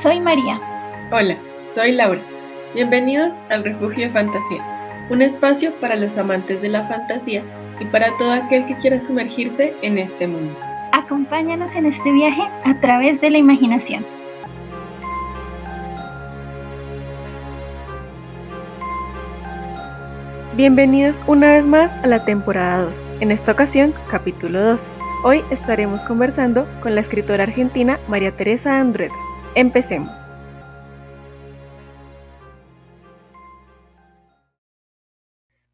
Soy María. Hola, soy Laura. Bienvenidos al Refugio de Fantasía, un espacio para los amantes de la fantasía y para todo aquel que quiera sumergirse en este mundo. Acompáñanos en este viaje a través de la imaginación. Bienvenidos una vez más a la temporada 2, en esta ocasión capítulo 12. Hoy estaremos conversando con la escritora argentina María Teresa Andrueto. Empecemos.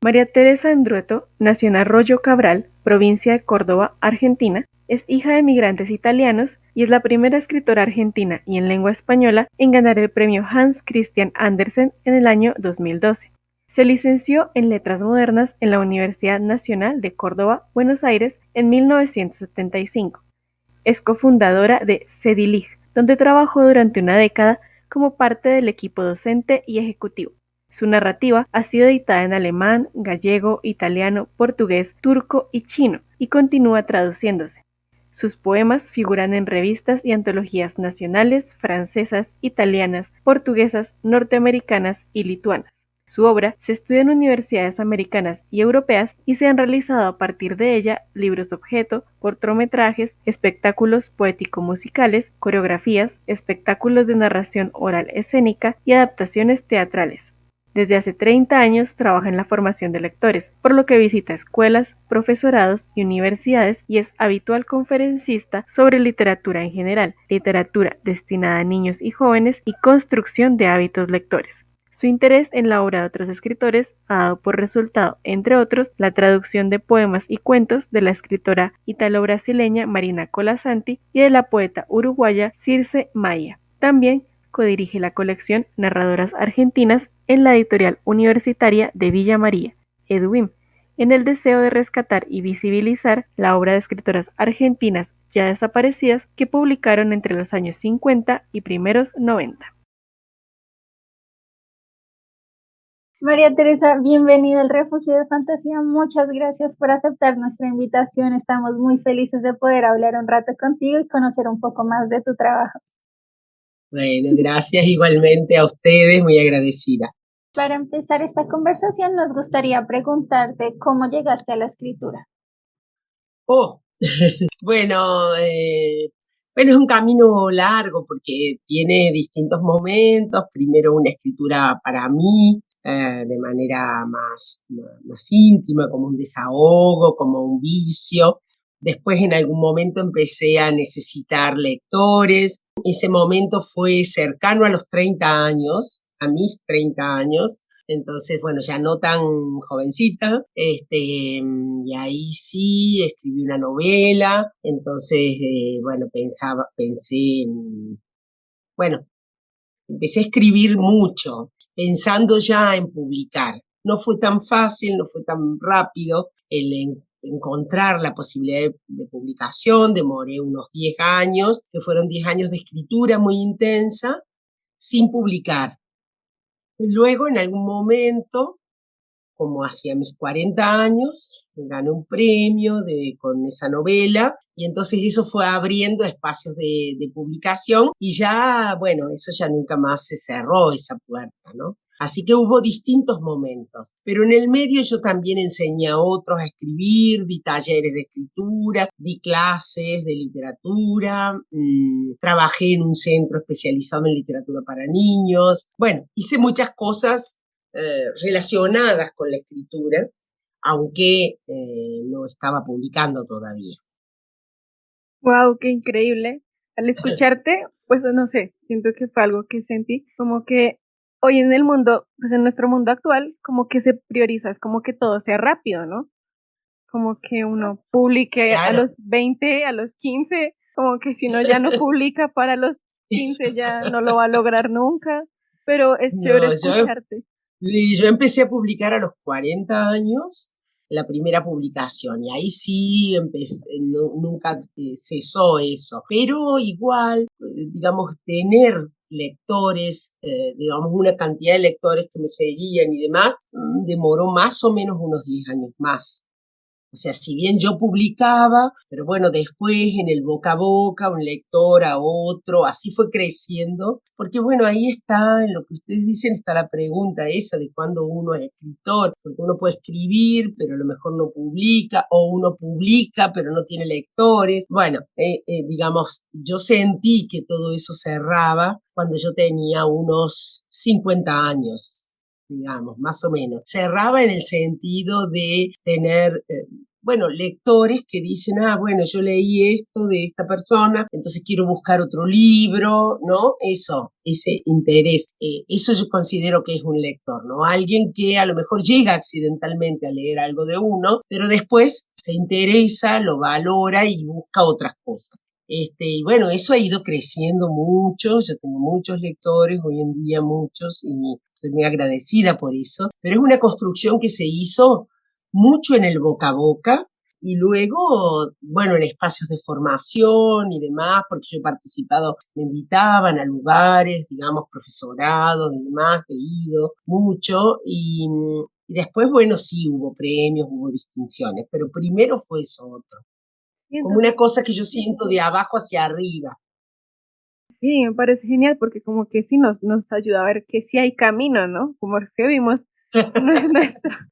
María Teresa Andrueto nació en Arroyo Cabral, provincia de Córdoba, Argentina. Es hija de migrantes italianos y es la primera escritora argentina y en lengua española en ganar el premio Hans Christian Andersen en el año 2012. Se licenció en Letras Modernas en la Universidad Nacional de Córdoba, Buenos Aires, en 1975. Es cofundadora de CEDILIG, donde trabajó durante una década como parte del equipo docente y ejecutivo. Su narrativa ha sido editada en alemán, gallego, italiano, portugués, turco y chino, y continúa traduciéndose. Sus poemas figuran en revistas y antologías nacionales, francesas, italianas, portuguesas, norteamericanas y lituanas. Su obra se estudia en universidades americanas y europeas y se han realizado a partir de ella libros objeto, cortometrajes, espectáculos poético-musicales, coreografías, espectáculos de narración oral escénica y adaptaciones teatrales. Desde hace 30 años trabaja en la formación de lectores, por lo que visita escuelas, profesorados y universidades y es habitual conferencista sobre literatura en general, literatura destinada a niños y jóvenes y construcción de hábitos lectores. Su interés en la obra de otros escritores ha dado por resultado, entre otros, la traducción de poemas y cuentos de la escritora ítalo-brasileña Marina Colasanti y de la poeta uruguaya Circe Maya. También codirige la colección Narradoras Argentinas en la editorial universitaria de Villa María, EDUIM, en el deseo de rescatar y visibilizar la obra de escritoras argentinas ya desaparecidas que publicaron entre los años 50 y primeros 90. María Teresa, bienvenida al Refugio de Fantasía. Muchas gracias por aceptar nuestra invitación. Estamos muy felices de poder hablar un rato contigo y conocer un poco más de tu trabajo. Bueno, gracias igualmente a ustedes, muy agradecida. Para empezar esta conversación, nos gustaría preguntarte cómo llegaste a la escritura. Bueno, es un camino largo porque tiene distintos momentos. Primero una escritura para mí, de manera más íntima, como un desahogo, como un vicio. Después en algún momento empecé a necesitar lectores. Ese momento fue cercano a los 30 años, a mis 30 años. Entonces, bueno, ya no tan jovencita, y ahí sí escribí una novela. Entonces, empecé a escribir mucho, pensando ya en publicar. No fue tan fácil, no fue tan rápido el encontrar la posibilidad de publicación. Demoré unos 10 años, que fueron 10 años de escritura muy intensa, sin publicar. Luego, en algún momento, como hacia mis 40 años, gané un premio con esa novela, y entonces eso fue abriendo espacios de publicación, y ya, bueno, eso ya nunca más se cerró, esa puerta, ¿no? Así que hubo distintos momentos, pero en el medio yo también enseñé a otros a escribir, di talleres de escritura, di clases de literatura, trabajé en un centro especializado en literatura para niños. Bueno, hice muchas cosas relacionadas con la escritura, aunque no estaba publicando todavía. ¡Wow! ¡Qué increíble! Al escucharte, pues no sé, siento que fue algo que sentí, como que hoy en el mundo, pues en nuestro mundo actual, como que se prioriza, es como que todo sea rápido, ¿no? Como que uno publique Claro. A los 20, a los 15, como que si uno ya no publica para los 15 ya no lo va a lograr nunca, pero es chévere escucharte. Yo empecé a publicar a los 40 años, la primera publicación, y ahí sí nunca cesó eso, pero igual, digamos, tener lectores, digamos, una cantidad de lectores que me seguían y demás, demoró más o menos unos 10 años más. O sea, si bien yo publicaba, pero bueno, después en el boca a boca, un lector a otro, así fue creciendo, porque bueno, ahí está, en lo que ustedes dicen, está la pregunta esa de cuándo uno es escritor, porque uno puede escribir, pero a lo mejor no publica, o uno publica, pero no tiene lectores. Bueno, digamos, yo sentí que todo eso cerraba cuando yo tenía unos 50 años, digamos, más o menos. Cerraba en el sentido de tener, bueno, lectores que dicen, bueno, yo leí esto de esta persona, entonces quiero buscar otro libro, ¿no? Eso, ese interés. Eso yo considero que es un lector, ¿no? Alguien que a lo mejor llega accidentalmente a leer algo de uno, pero después se interesa, lo valora y busca otras cosas. Y bueno, eso ha ido creciendo mucho, yo tengo muchos lectores, hoy en día muchos, y estoy muy agradecida por eso, pero es una construcción que se hizo mucho en el boca a boca y luego, bueno, en espacios de formación y demás, porque yo he participado, me invitaban a lugares, digamos, profesorados y demás, he ido mucho y después, bueno, sí hubo premios, hubo distinciones, pero primero fue eso otro. Y Como entonces, una cosa que yo siento de abajo hacia arriba. sí, me parece genial porque como que sí nos ayuda a ver que sí hay camino, ¿no? Como que vimos,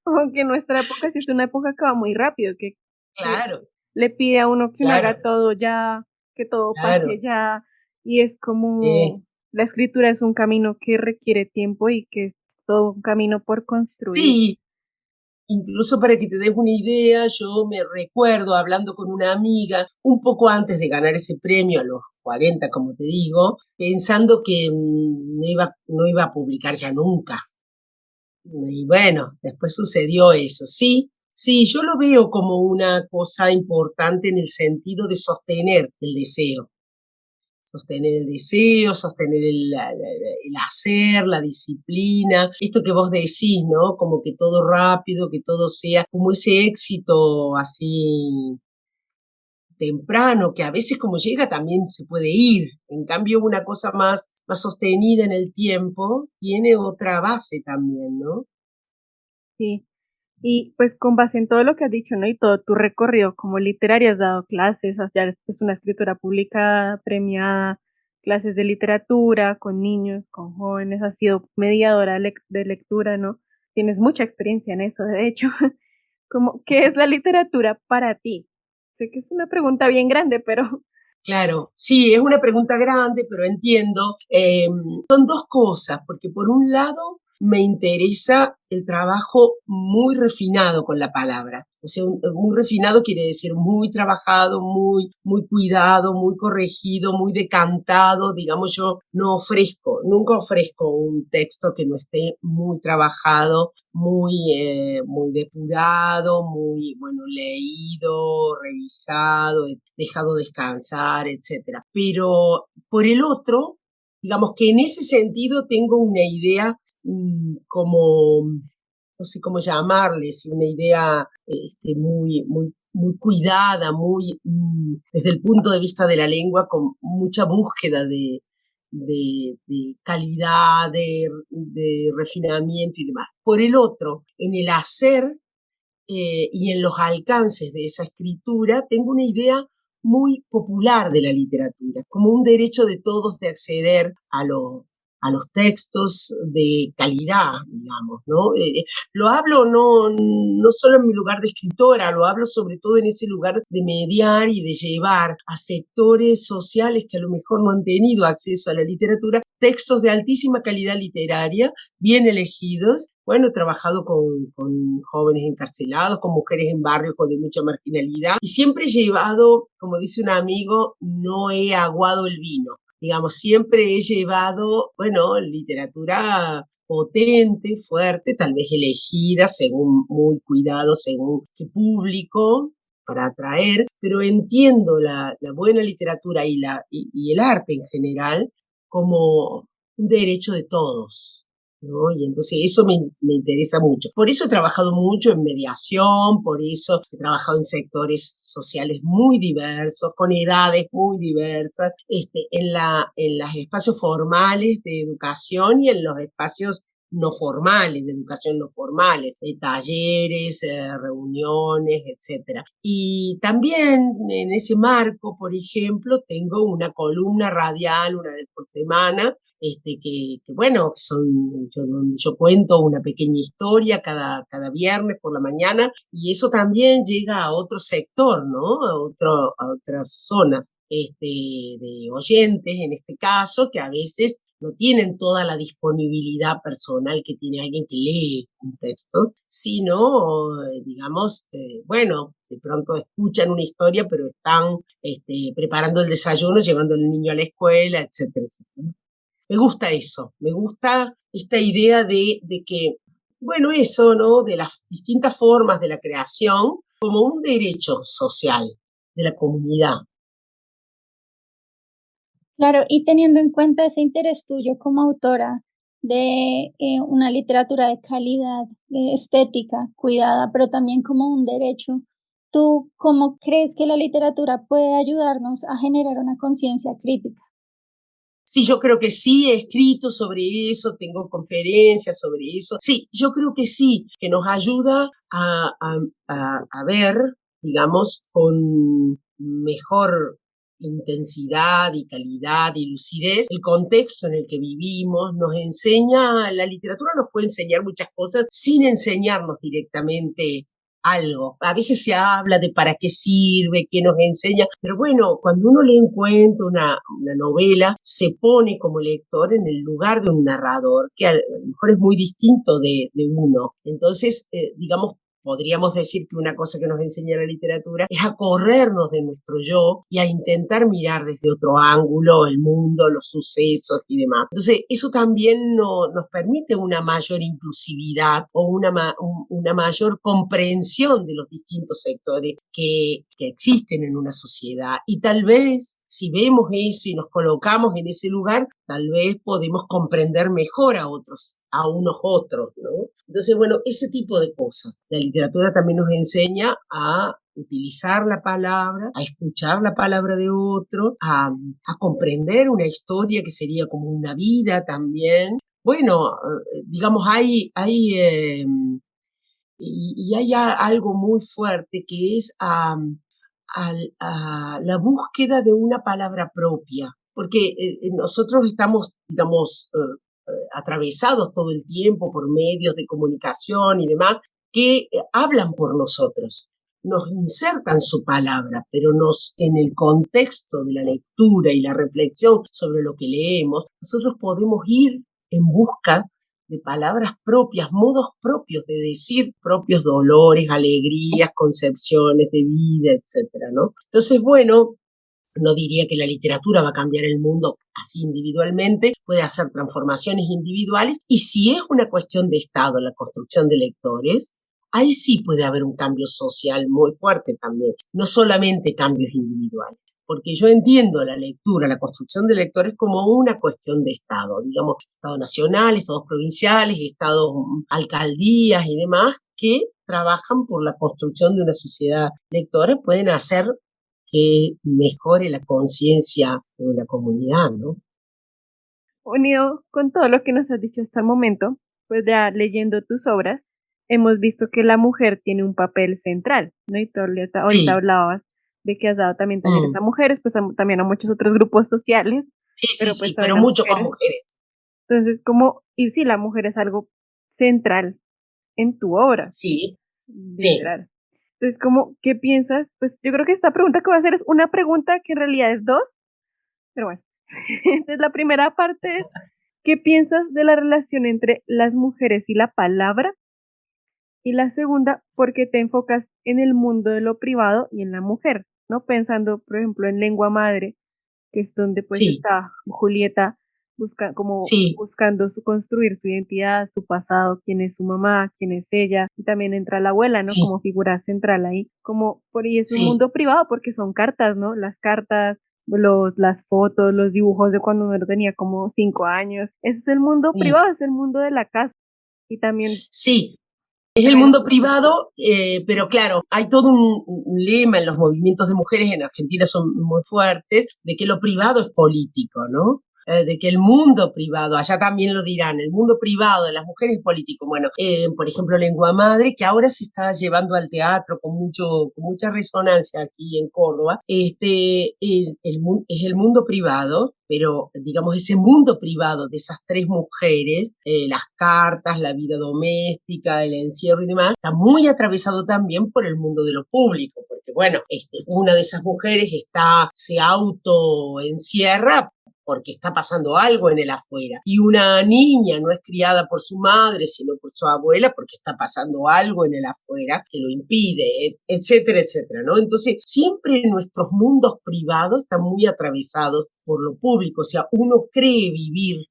como que nuestra época sí es una época que va muy rápido, que Claro, le pide a uno que uno claro, haga todo ya, que todo pase claro, ya, y es sí. como la escritura es un camino que requiere tiempo y que es todo un camino por construir. Sí, incluso para que te des una idea, yo me recuerdo hablando con una amiga un poco antes de ganar ese premio, a los 40, como te digo, pensando que no iba a publicar ya nunca. Y bueno, después sucedió eso. Sí, sí, yo lo veo como una cosa importante en el sentido de sostener el deseo, sostener el hacer, la disciplina, esto que vos decís, ¿no? Como que todo rápido, que todo sea como ese éxito así temprano, que a veces como llega también se puede ir. En cambio, una cosa más sostenida en el tiempo tiene otra base también, ¿no? Sí. Y pues con base en todo lo que has dicho, ¿no? Y todo tu recorrido como literaria, has dado clases, ya es una escritura publicada, premiada, clases de literatura con niños, con jóvenes, has sido mediadora de lectura, ¿no? Tienes mucha experiencia en eso, de hecho. Como, ¿qué es la literatura para ti? Sé que es una pregunta bien grande, pero Claro, sí, es una pregunta grande, pero entiendo. Son dos cosas, porque por un lado me interesa el trabajo muy refinado con la palabra. O sea, muy refinado quiere decir muy trabajado, muy cuidado, muy corregido, muy decantado. Digamos, yo nunca ofrezco un texto que no esté muy trabajado, muy depurado, muy, bueno, leído, revisado, dejado descansar, etcétera. Pero por el otro, digamos que en ese sentido tengo una idea como, no sé cómo llamarle, si una idea muy cuidada, desde el punto de vista de la lengua, con mucha búsqueda de calidad, de refinamiento y demás. Por el otro, en el hacer y en los alcances de esa escritura, tengo una idea muy popular de la literatura, como un derecho de todos de acceder a los textos de calidad, digamos, ¿no? Lo hablo no solo en mi lugar de escritora, lo hablo sobre todo en ese lugar de mediar y de llevar a sectores sociales que a lo mejor no han tenido acceso a la literatura, textos de altísima calidad literaria, bien elegidos. Bueno, he trabajado con jóvenes encarcelados, con mujeres en barrios de mucha marginalidad y siempre he llevado, como dice un amigo, no he aguado el vino. Digamos, siempre he llevado, bueno, literatura potente, fuerte, tal vez elegida, según muy cuidado, según qué público para atraer, pero entiendo la buena literatura y el arte en general como un derecho de todos, ¿no? Y entonces eso me interesa mucho. Por eso he trabajado mucho en mediación, por eso he trabajado en sectores sociales muy diversos, con edades muy diversas, en los espacios formales de educación y en los espacios no formales, de educación no formales, talleres, reuniones, etcétera. Y también en ese marco, por ejemplo, tengo una columna radial una vez por semana, bueno, yo cuento una pequeña historia cada viernes por la mañana, y eso también llega a otro sector, ¿no? A otras zonas, de oyentes, en este caso, que a veces no tienen toda la disponibilidad personal que tiene alguien que lee un texto, sino, digamos, bueno, de pronto escuchan una historia, pero están preparando el desayuno, llevando al niño a la escuela, etcétera, etcétera. Me gusta eso, me gusta esta idea de que, bueno, eso, ¿no? De las distintas formas de la creación como un derecho social de la comunidad. Claro, y teniendo en cuenta ese interés tuyo como autora de una literatura de calidad, estética, cuidada, pero también como un derecho, ¿tú cómo crees que la literatura puede ayudarnos a generar una conciencia crítica? Sí, yo creo que sí, he escrito sobre eso, tengo conferencias sobre eso. Sí, yo creo que sí, que nos ayuda a ver, digamos, con mejor intensidad y calidad y lucidez el contexto en el que vivimos, nos enseña, la literatura nos puede enseñar muchas cosas sin enseñarnos directamente algo. A veces se habla de para qué sirve, qué nos enseña, pero bueno, cuando uno lee un cuento, una novela, se pone como lector en el lugar de un narrador, que a lo mejor es muy distinto de uno. Entonces, digamos, podríamos decir que una cosa que nos enseña la literatura es a corrernos de nuestro yo y a intentar mirar desde otro ángulo el mundo, los sucesos y demás. Entonces, eso también nos permite una mayor inclusividad o una mayor comprensión de los distintos sectores que existen en una sociedad. Y tal vez, si vemos eso y nos colocamos en ese lugar, tal vez podemos comprender mejor a otros, a unos otros, ¿no? Entonces, bueno, ese tipo de cosas. La literatura también nos enseña a utilizar la palabra, a escuchar la palabra de otro, a comprender una historia que sería como una vida también. Bueno, digamos, hay algo muy fuerte que es a la búsqueda de una palabra propia, porque nosotros estamos, digamos, atravesados todo el tiempo por medios de comunicación y demás que hablan por nosotros, nos insertan su palabra, pero en el contexto de la lectura y la reflexión sobre lo que leemos, nosotros podemos ir en busca de palabras propias, modos propios de decir, propios dolores, alegrías, concepciones de vida, etcétera, ¿no? Entonces, bueno, no diría que la literatura va a cambiar el mundo así individualmente, puede hacer transformaciones individuales, y si es una cuestión de Estado, la construcción de lectores, ahí sí puede haber un cambio social muy fuerte también, no solamente cambios individuales. Porque yo entiendo la lectura, la construcción de lectores como una cuestión de Estado, digamos, Estado nacional, Estados provinciales, Estados, alcaldías y demás, que trabajan por la construcción de una sociedad lectora, pueden hacer que mejore la conciencia de una comunidad, ¿no? Unido con todo lo que nos has dicho hasta el momento, pues ya leyendo tus obras, hemos visto que la mujer tiene un papel central, ¿no? Y tú ahorita Sí. hablabas de que has dado también talleres a mujeres, pues también a muchos otros grupos sociales, pero pues Pero también a mucho con mujeres. mujeres. Entonces, y sí, la mujer es algo central en tu obra, Sí, sí. literal. Entonces, ¿qué piensas? Pues yo creo que esta pregunta que voy a hacer es una pregunta que en realidad es dos, pero bueno. Entonces, la primera parte es, ¿qué piensas de la relación entre las mujeres y la palabra? Y la segunda, ¿por qué te enfocas en el mundo de lo privado y en la mujer? ¿No? Pensando, por ejemplo, en lengua madre, que es donde pues Sí, está Julieta sí, buscando construir su identidad, su pasado, quién es su mamá, quién es ella, y también entra la abuela, ¿no? sí, Como figura central ahí, y es un sí, mundo privado porque son cartas, ¿no? Las cartas, las fotos, los dibujos de cuando uno tenía como 5 años. Ese es el mundo sí, privado, es el mundo de la casa. Y también, sí. Es el también, mundo privado, pero claro, hay todo un lema en los movimientos de mujeres en Argentina son muy fuertes, de que lo privado es político, ¿no? de que el mundo privado, allá también lo dirán, el mundo privado de las mujeres es político. Bueno, por ejemplo, Lengua Madre, que ahora se está llevando al teatro con mucha resonancia aquí en Córdoba, es el mundo privado, pero digamos ese mundo privado de esas tres mujeres, las cartas, la vida doméstica, el encierro y demás, está muy atravesado también por el mundo de lo público, porque bueno, una de esas mujeres se autoencierra porque está pasando algo en el afuera. Y una niña no es criada por su madre, sino por su abuela, porque está pasando algo en el afuera que lo impide, etcétera, etcétera, ¿no? Entonces, siempre nuestros mundos privados están muy atravesados por lo público. O sea, uno cree vivir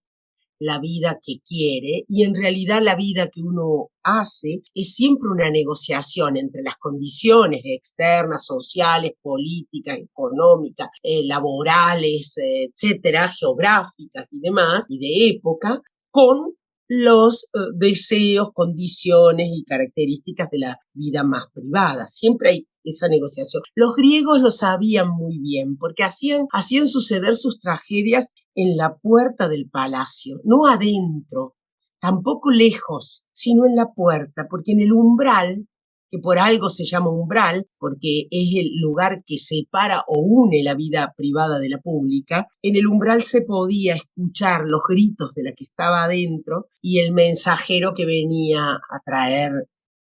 la vida que quiere y en realidad la vida que uno hace es siempre una negociación entre las condiciones externas, sociales, políticas, económicas, laborales, etcétera, geográficas y demás, y de época, con los deseos, condiciones y características de la vida más privada. Siempre hay esa negociación. Los griegos lo sabían muy bien porque hacían suceder sus tragedias en la puerta del palacio, no adentro, tampoco lejos, sino en la puerta, porque en el umbral, que por algo se llama umbral, porque es el lugar que separa o une la vida privada de la pública, en el umbral se podía escuchar los gritos de la que estaba adentro y el mensajero que venía a traer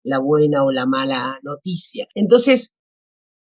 la buena o la mala noticia. Entonces,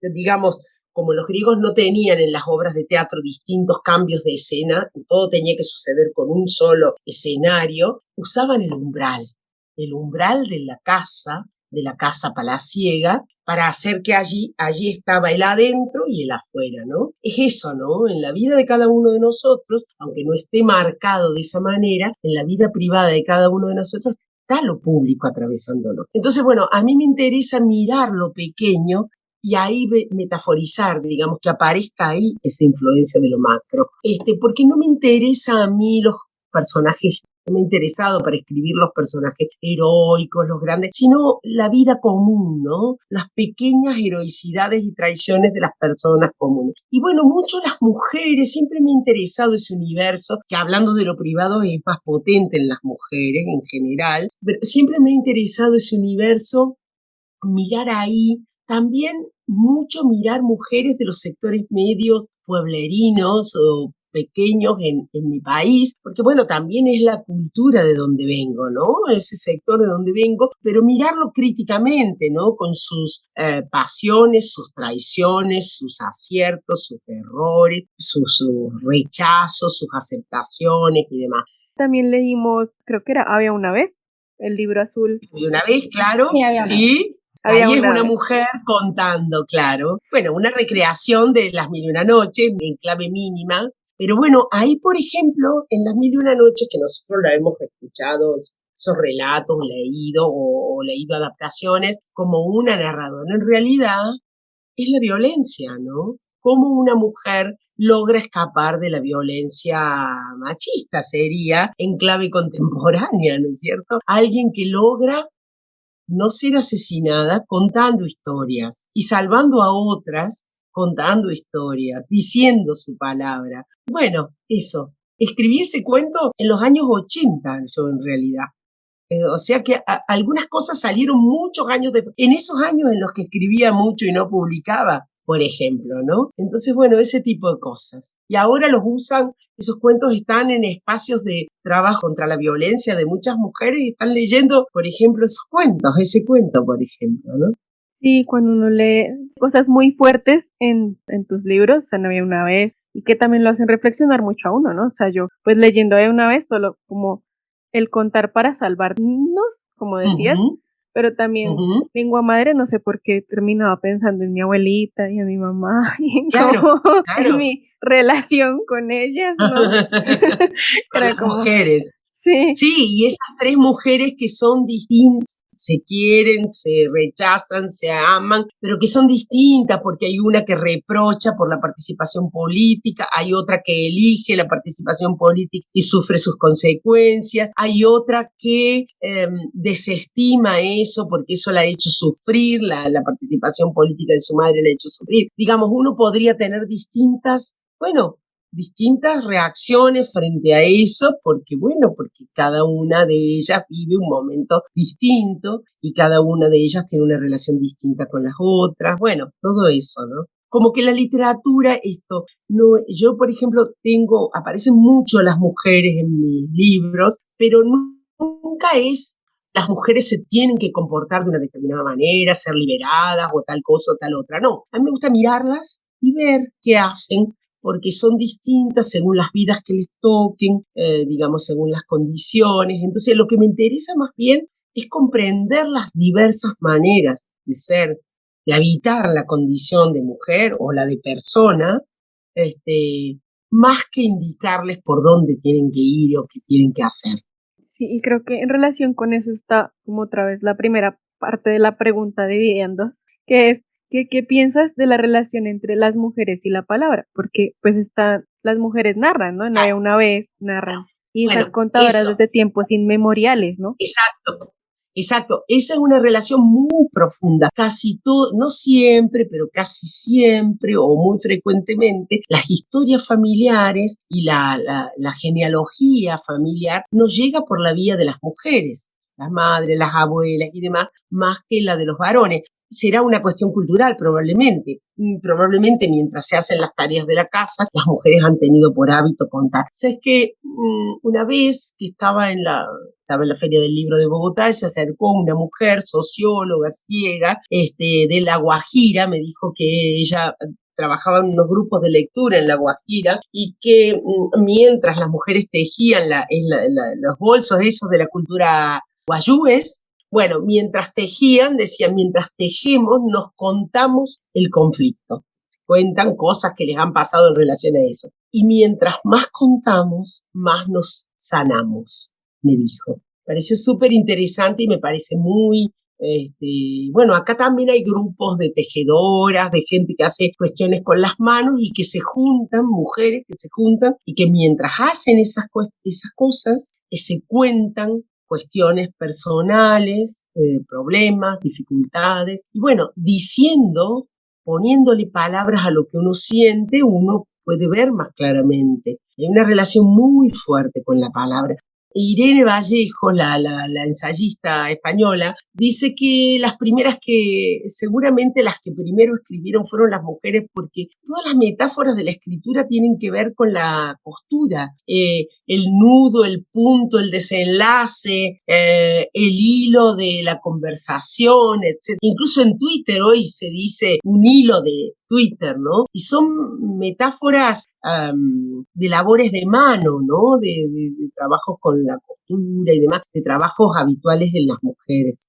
digamos, como los griegos no tenían en las obras de teatro distintos cambios de escena, todo tenía que suceder con un solo escenario, usaban el umbral de la casa palaciega, para hacer que allí estaba el adentro y el afuera, ¿no? Es eso, ¿no? En la vida de cada uno de nosotros, aunque no esté marcado de esa manera, en la vida privada de cada uno de nosotros, está lo público atravesándolo. Entonces, bueno, a mí me interesa mirar lo pequeño y ahí metaforizar, digamos, que aparezca ahí esa influencia de lo macro. Porque no me interesa a mí los personajes, no me he interesado para escribir los personajes heroicos, los grandes, sino la vida común, ¿no? Las pequeñas heroicidades y traiciones de las personas comunes. Y bueno, mucho las mujeres, siempre me ha interesado ese universo, que hablando de lo privado es más potente en las mujeres en general, pero siempre me ha interesado ese universo, mirar ahí. También mucho mirar mujeres de los sectores medios pueblerinos o pequeños en mi país, porque bueno, también es la cultura de donde vengo, ¿no? Ese sector de donde vengo, pero mirarlo críticamente, ¿no? Con sus pasiones, sus traiciones, sus aciertos, sus errores, sus rechazos, sus aceptaciones y demás. También leímos, creo que era Había una vez, el libro azul. Y una vez, claro, sí. Ahí es una mujer contando, claro. Bueno, una recreación de Las Mil y una Noches, en clave mínima. Pero bueno, ahí, por ejemplo, en Las Mil y una Noches, que nosotros la hemos escuchado, esos relatos, o leído adaptaciones, como una narradora, en realidad es la violencia, ¿no? Cómo una mujer logra escapar de la violencia machista, sería en clave contemporánea, ¿no es cierto? Alguien que logra no ser asesinada contando historias y salvando a otras contando historias, diciendo su palabra. Bueno, eso. Escribí ese cuento en los años 80, yo en realidad. O sea que algunas cosas salieron muchos años después. En esos años en los que escribía mucho y no publicaba, por ejemplo, ¿no? Entonces, bueno, ese tipo de cosas. Y ahora los usan, esos cuentos están en espacios de trabajo contra la violencia de muchas mujeres y están leyendo, por ejemplo, ese cuento, por ejemplo, ¿no? Sí, cuando uno lee cosas muy fuertes en tus libros, o sea, No había una vez, y que también lo hacen reflexionar mucho a uno, ¿no? O sea, yo, pues leyendo Había una vez, solo como el contar para salvarnos, como decías, pero también Lengua Madre, no sé por qué terminaba pensando en mi abuelita y en mi mamá y en, claro. en mi relación con ellas, ¿no? Con las mujeres. Sí. Sí, y esas tres mujeres que son distintas, se quieren, se rechazan, se aman, pero que son distintas porque hay una que reprocha por la participación política, hay otra que elige la participación política y sufre sus consecuencias, hay otra que desestima eso porque eso la ha hecho sufrir, la participación política de su madre la ha hecho sufrir. Digamos, uno podría tener distintas, bueno, distintas reacciones frente a eso, porque bueno, porque cada una de ellas vive un momento distinto y cada una de ellas tiene una relación distinta con las otras, bueno, todo eso, ¿no? Como que la literatura, esto, no, yo por ejemplo aparecen mucho las mujeres en mis libros, pero nunca es, las mujeres se tienen que comportar de una determinada manera, ser liberadas o tal cosa o tal otra, no, a mí me gusta mirarlas y ver qué hacen, porque son distintas según las vidas que les toquen, digamos, según las condiciones. Entonces, lo que me interesa más bien es comprender las diversas maneras de ser, de habitar la condición de mujer o la de persona, más que indicarles por dónde tienen que ir o qué tienen que hacer. Sí, y creo que en relación con eso está como otra vez la primera parte de la pregunta dividida en dos, que es ¿qué piensas de la relación entre las mujeres y la palabra? Porque pues las mujeres narran, ¿no? No había una vez, narran, y esas Bueno, contadoras eso, desde tiempos inmemoriales, ¿no? exacto. Exacto, esa es una relación muy profunda. Casi todo, no siempre, pero casi siempre o muy frecuentemente, las historias familiares y la genealogía familiar nos llega por la vía de las mujeres, las madres, las abuelas y demás, más que la de los varones. Será una cuestión cultural probablemente. Probablemente mientras se hacen las tareas de la casa, las mujeres han tenido por hábito contar. ¿Sabes qué? Una vez que estaba en la Feria del Libro de Bogotá, y se acercó una mujer, socióloga, ciega, de La Guajira, me dijo que ella trabajaba en unos grupos de lectura en La Guajira y que mientras las mujeres tejían los bolsos esos de la cultura guayúes, bueno, mientras tejían, decían, mientras tejemos nos contamos el conflicto. Se cuentan cosas que les han pasado en relación a eso. Y mientras más contamos, más nos sanamos, me dijo. Pareció súper interesante y me parece muy, bueno, acá también hay grupos de tejedoras, de gente que hace cuestiones con las manos y que se juntan, mujeres que se juntan y que mientras hacen esas cosas, se cuentan cuestiones personales, problemas, dificultades, y bueno, poniéndole palabras a lo que uno siente, uno puede ver más claramente. Hay una relación muy fuerte con la palabra. Irene Vallejo, la ensayista española, dice que seguramente las que primero escribieron fueron las mujeres, porque todas las metáforas de la escritura tienen que ver con la costura, el nudo, el punto, el desenlace, el hilo de la conversación, etc. Incluso en Twitter hoy se dice un hilo de Twitter, ¿no? Y son metáforas de labores de mano, ¿no? De trabajos con la costura y demás, de trabajos habituales de las mujeres.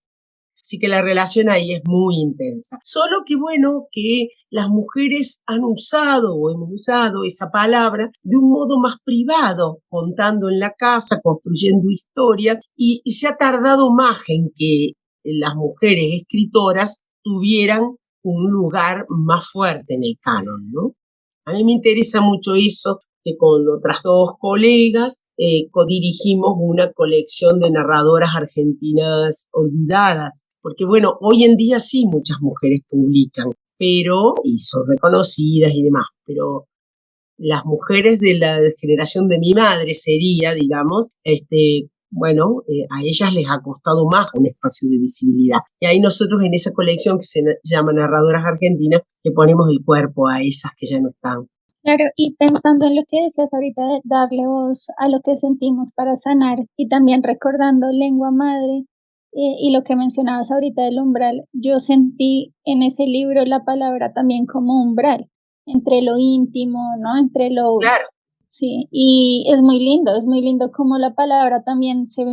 Así que la relación ahí es muy intensa. Solo que bueno, que las mujeres han usado o hemos usado esa palabra de un modo más privado, contando en la casa, construyendo historias, y se ha tardado más en que las mujeres escritoras tuvieran un lugar más fuerte en el canon, ¿no? A mí me interesa mucho eso, que con otras dos colegas codirigimos una colección de narradoras argentinas olvidadas, porque bueno, hoy en día sí muchas mujeres publican, y son reconocidas y demás, pero las mujeres de la generación de mi madre sería, digamos, bueno, a ellas les ha costado más un espacio de visibilidad. Y ahí nosotros en esa colección que se llama Narradoras Argentinas, le ponemos el cuerpo a esas que ya no están. Claro, y pensando en lo que decías ahorita de darle voz a lo que sentimos para sanar y también recordando lengua madre y lo que mencionabas ahorita del umbral, yo sentí en ese libro la palabra también como umbral, entre lo íntimo, ¿no? Entre lo... Claro. Sí, y es muy lindo como la palabra también se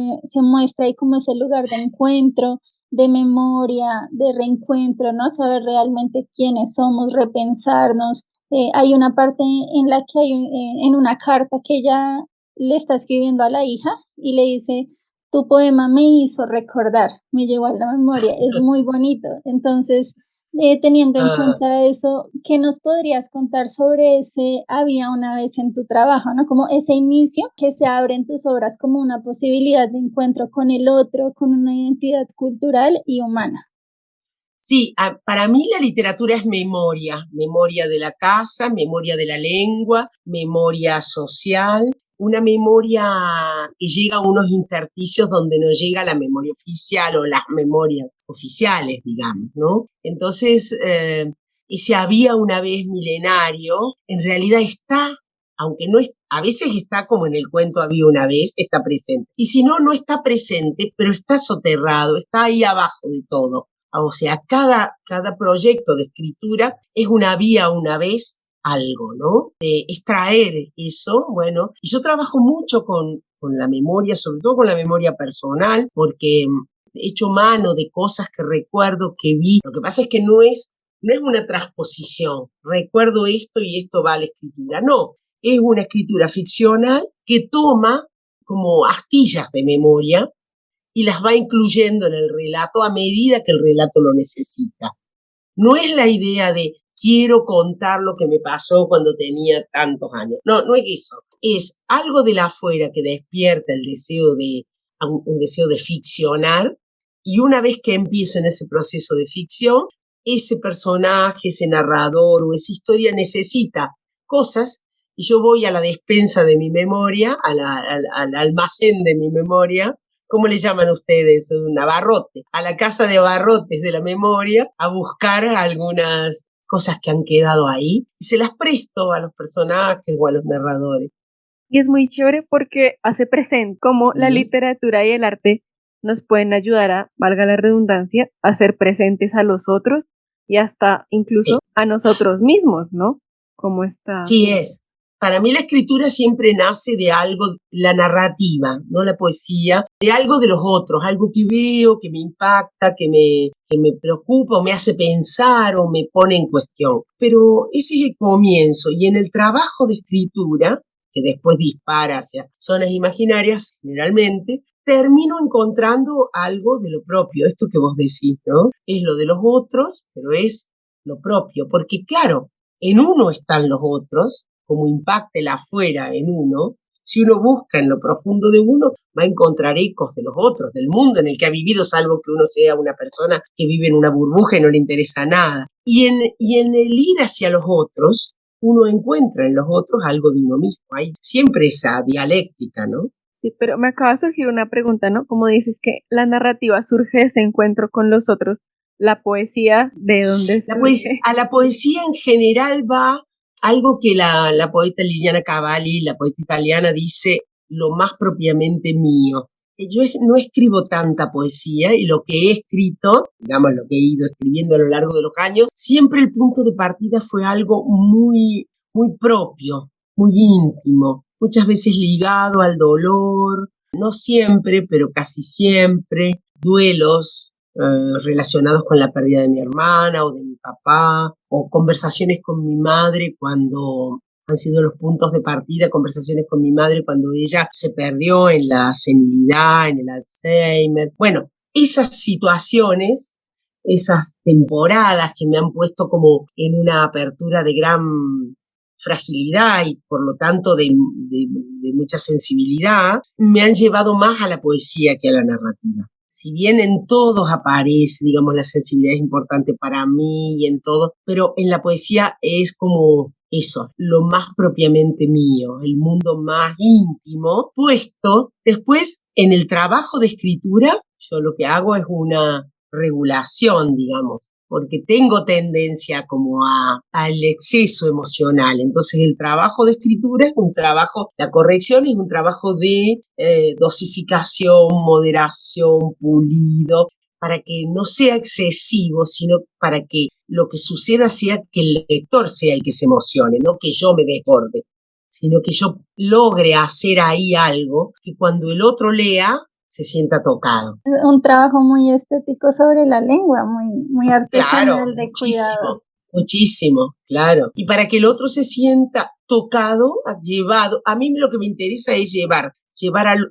muestra ahí como ese lugar de encuentro, de memoria, de reencuentro, ¿no? Saber realmente quiénes somos, repensarnos. Hay una parte en la que hay en una carta que ella le está escribiendo a la hija y le dice, tu poema me hizo recordar, me llevó a la memoria, es muy bonito. Entonces, teniendo en cuenta eso, ¿qué nos podrías contar sobre ese había una vez en tu trabajo, ¿no? Como ese inicio que se abre en tus obras como una posibilidad de encuentro con el otro, con una identidad cultural y humana. Sí, para mí la literatura es memoria, memoria de la casa, memoria de la lengua, memoria social, una memoria que llega a unos intersticios donde no llega la memoria oficial o las memorias oficiales, digamos, ¿no? Entonces, ese había una vez milenario, en realidad está, aunque no es, a veces está como en el cuento había una vez, está presente. Y si no, no está presente, pero está soterrado, está ahí abajo de todo. O sea, cada proyecto de escritura es una vía una vez algo, ¿no? De extraer eso, bueno, y yo trabajo mucho con la memoria, sobre todo con la memoria personal, porque he hecho mano de cosas que recuerdo, que vi. Lo que pasa es que no es una transposición, recuerdo esto y esto va a la escritura, no, es una escritura ficcional que toma como astillas de memoria y las va incluyendo en el relato a medida que el relato lo necesita. No es la idea de quiero contar lo que me pasó cuando tenía tantos años. No, no es eso. Es algo de la afuera que despierta el deseo un deseo de ficcionar, y una vez que empieza en ese proceso de ficción, ese personaje, ese narrador o esa historia necesita cosas, y yo voy a la despensa de mi memoria, al almacén de mi memoria. ¿Cómo le llaman ustedes? Un abarrote. A la casa de abarrotes de la memoria a buscar algunas cosas que han quedado ahí y se las presto a los personajes o a los narradores. Y es muy chévere porque hace presente cómo la literatura y el arte nos pueden ayudar a, valga la redundancia, a ser presentes a los otros y hasta incluso a nosotros mismos, ¿no? Como está. Sí es. Para mí la escritura siempre nace de algo, la narrativa, no la poesía, de algo de los otros, algo que veo, que me impacta, que me preocupa o me hace pensar o me pone en cuestión. Pero ese es el comienzo, y en el trabajo de escritura, que después dispara hacia zonas imaginarias generalmente, termino encontrando algo de lo propio, esto que vos decís, ¿no? Es lo de los otros, pero es lo propio, porque claro, en uno están los otros, como impacta el afuera en uno. Si uno busca en lo profundo de uno, va a encontrar ecos de los otros, del mundo en el que ha vivido, salvo que uno sea una persona que vive en una burbuja y no le interesa nada. Y en el ir hacia los otros, uno encuentra en los otros algo de uno mismo. Hay siempre esa dialéctica, ¿no? Sí, pero me acaba de surgir una pregunta, ¿no? Como dices que la narrativa surge de ese encuentro con los otros, la poesía, ¿de dónde surge? A la poesía en general va algo que la poeta Liliana Cavalli, la poeta italiana, dice lo más propiamente mío. Yo no escribo tanta poesía, y lo que he escrito, digamos lo que he ido escribiendo a lo largo de los años, siempre el punto de partida fue algo muy, muy propio, muy íntimo, muchas veces ligado al dolor, no siempre, pero casi siempre, duelos relacionados con la pérdida de mi hermana o de mi papá, o conversaciones con mi madre cuando han sido los puntos de partida, conversaciones con mi madre cuando ella se perdió en la senilidad, en el Alzheimer. Bueno, esas situaciones, esas temporadas que me han puesto como en una apertura de gran fragilidad y por lo tanto de mucha sensibilidad, me han llevado más a la poesía que a la narrativa. Si bien en todos aparece, digamos, la sensibilidad es importante para mí y en todos, pero en la poesía es como eso, lo más propiamente mío, el mundo más íntimo, puesto después en el trabajo de escritura. Yo lo que hago es una regulación, digamos, porque tengo tendencia como al exceso emocional. Entonces el trabajo de escritura es un trabajo, la corrección es un trabajo de dosificación, moderación, pulido, para que no sea excesivo, sino para que lo que suceda sea que el lector sea el que se emocione, no que yo me desborde, sino que yo logre hacer ahí algo que cuando el otro lea se sienta tocado. Un trabajo muy estético sobre la lengua, muy artesanal, claro, de cuidado. Muchísimo, claro. Y para que el otro se sienta tocado, llevado, a mí lo que me interesa es llevar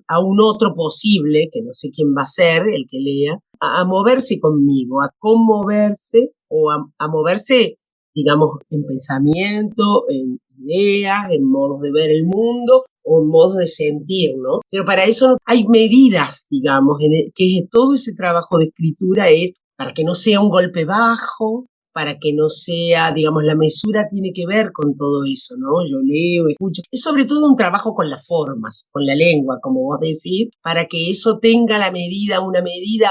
a un otro posible, que no sé quién va a ser el que lea, a moverse conmigo, a conmoverse o a moverse, digamos, en pensamiento, en ideas, en modos de ver el mundo o en modos de sentir, ¿no? Pero para eso hay medidas, digamos, que todo ese trabajo de escritura es para que no sea un golpe bajo, para que no sea, digamos, la mesura tiene que ver con todo eso, ¿no? Yo leo, escucho. Es sobre todo un trabajo con las formas, con la lengua, como vos decís, para que eso tenga la medida, una medida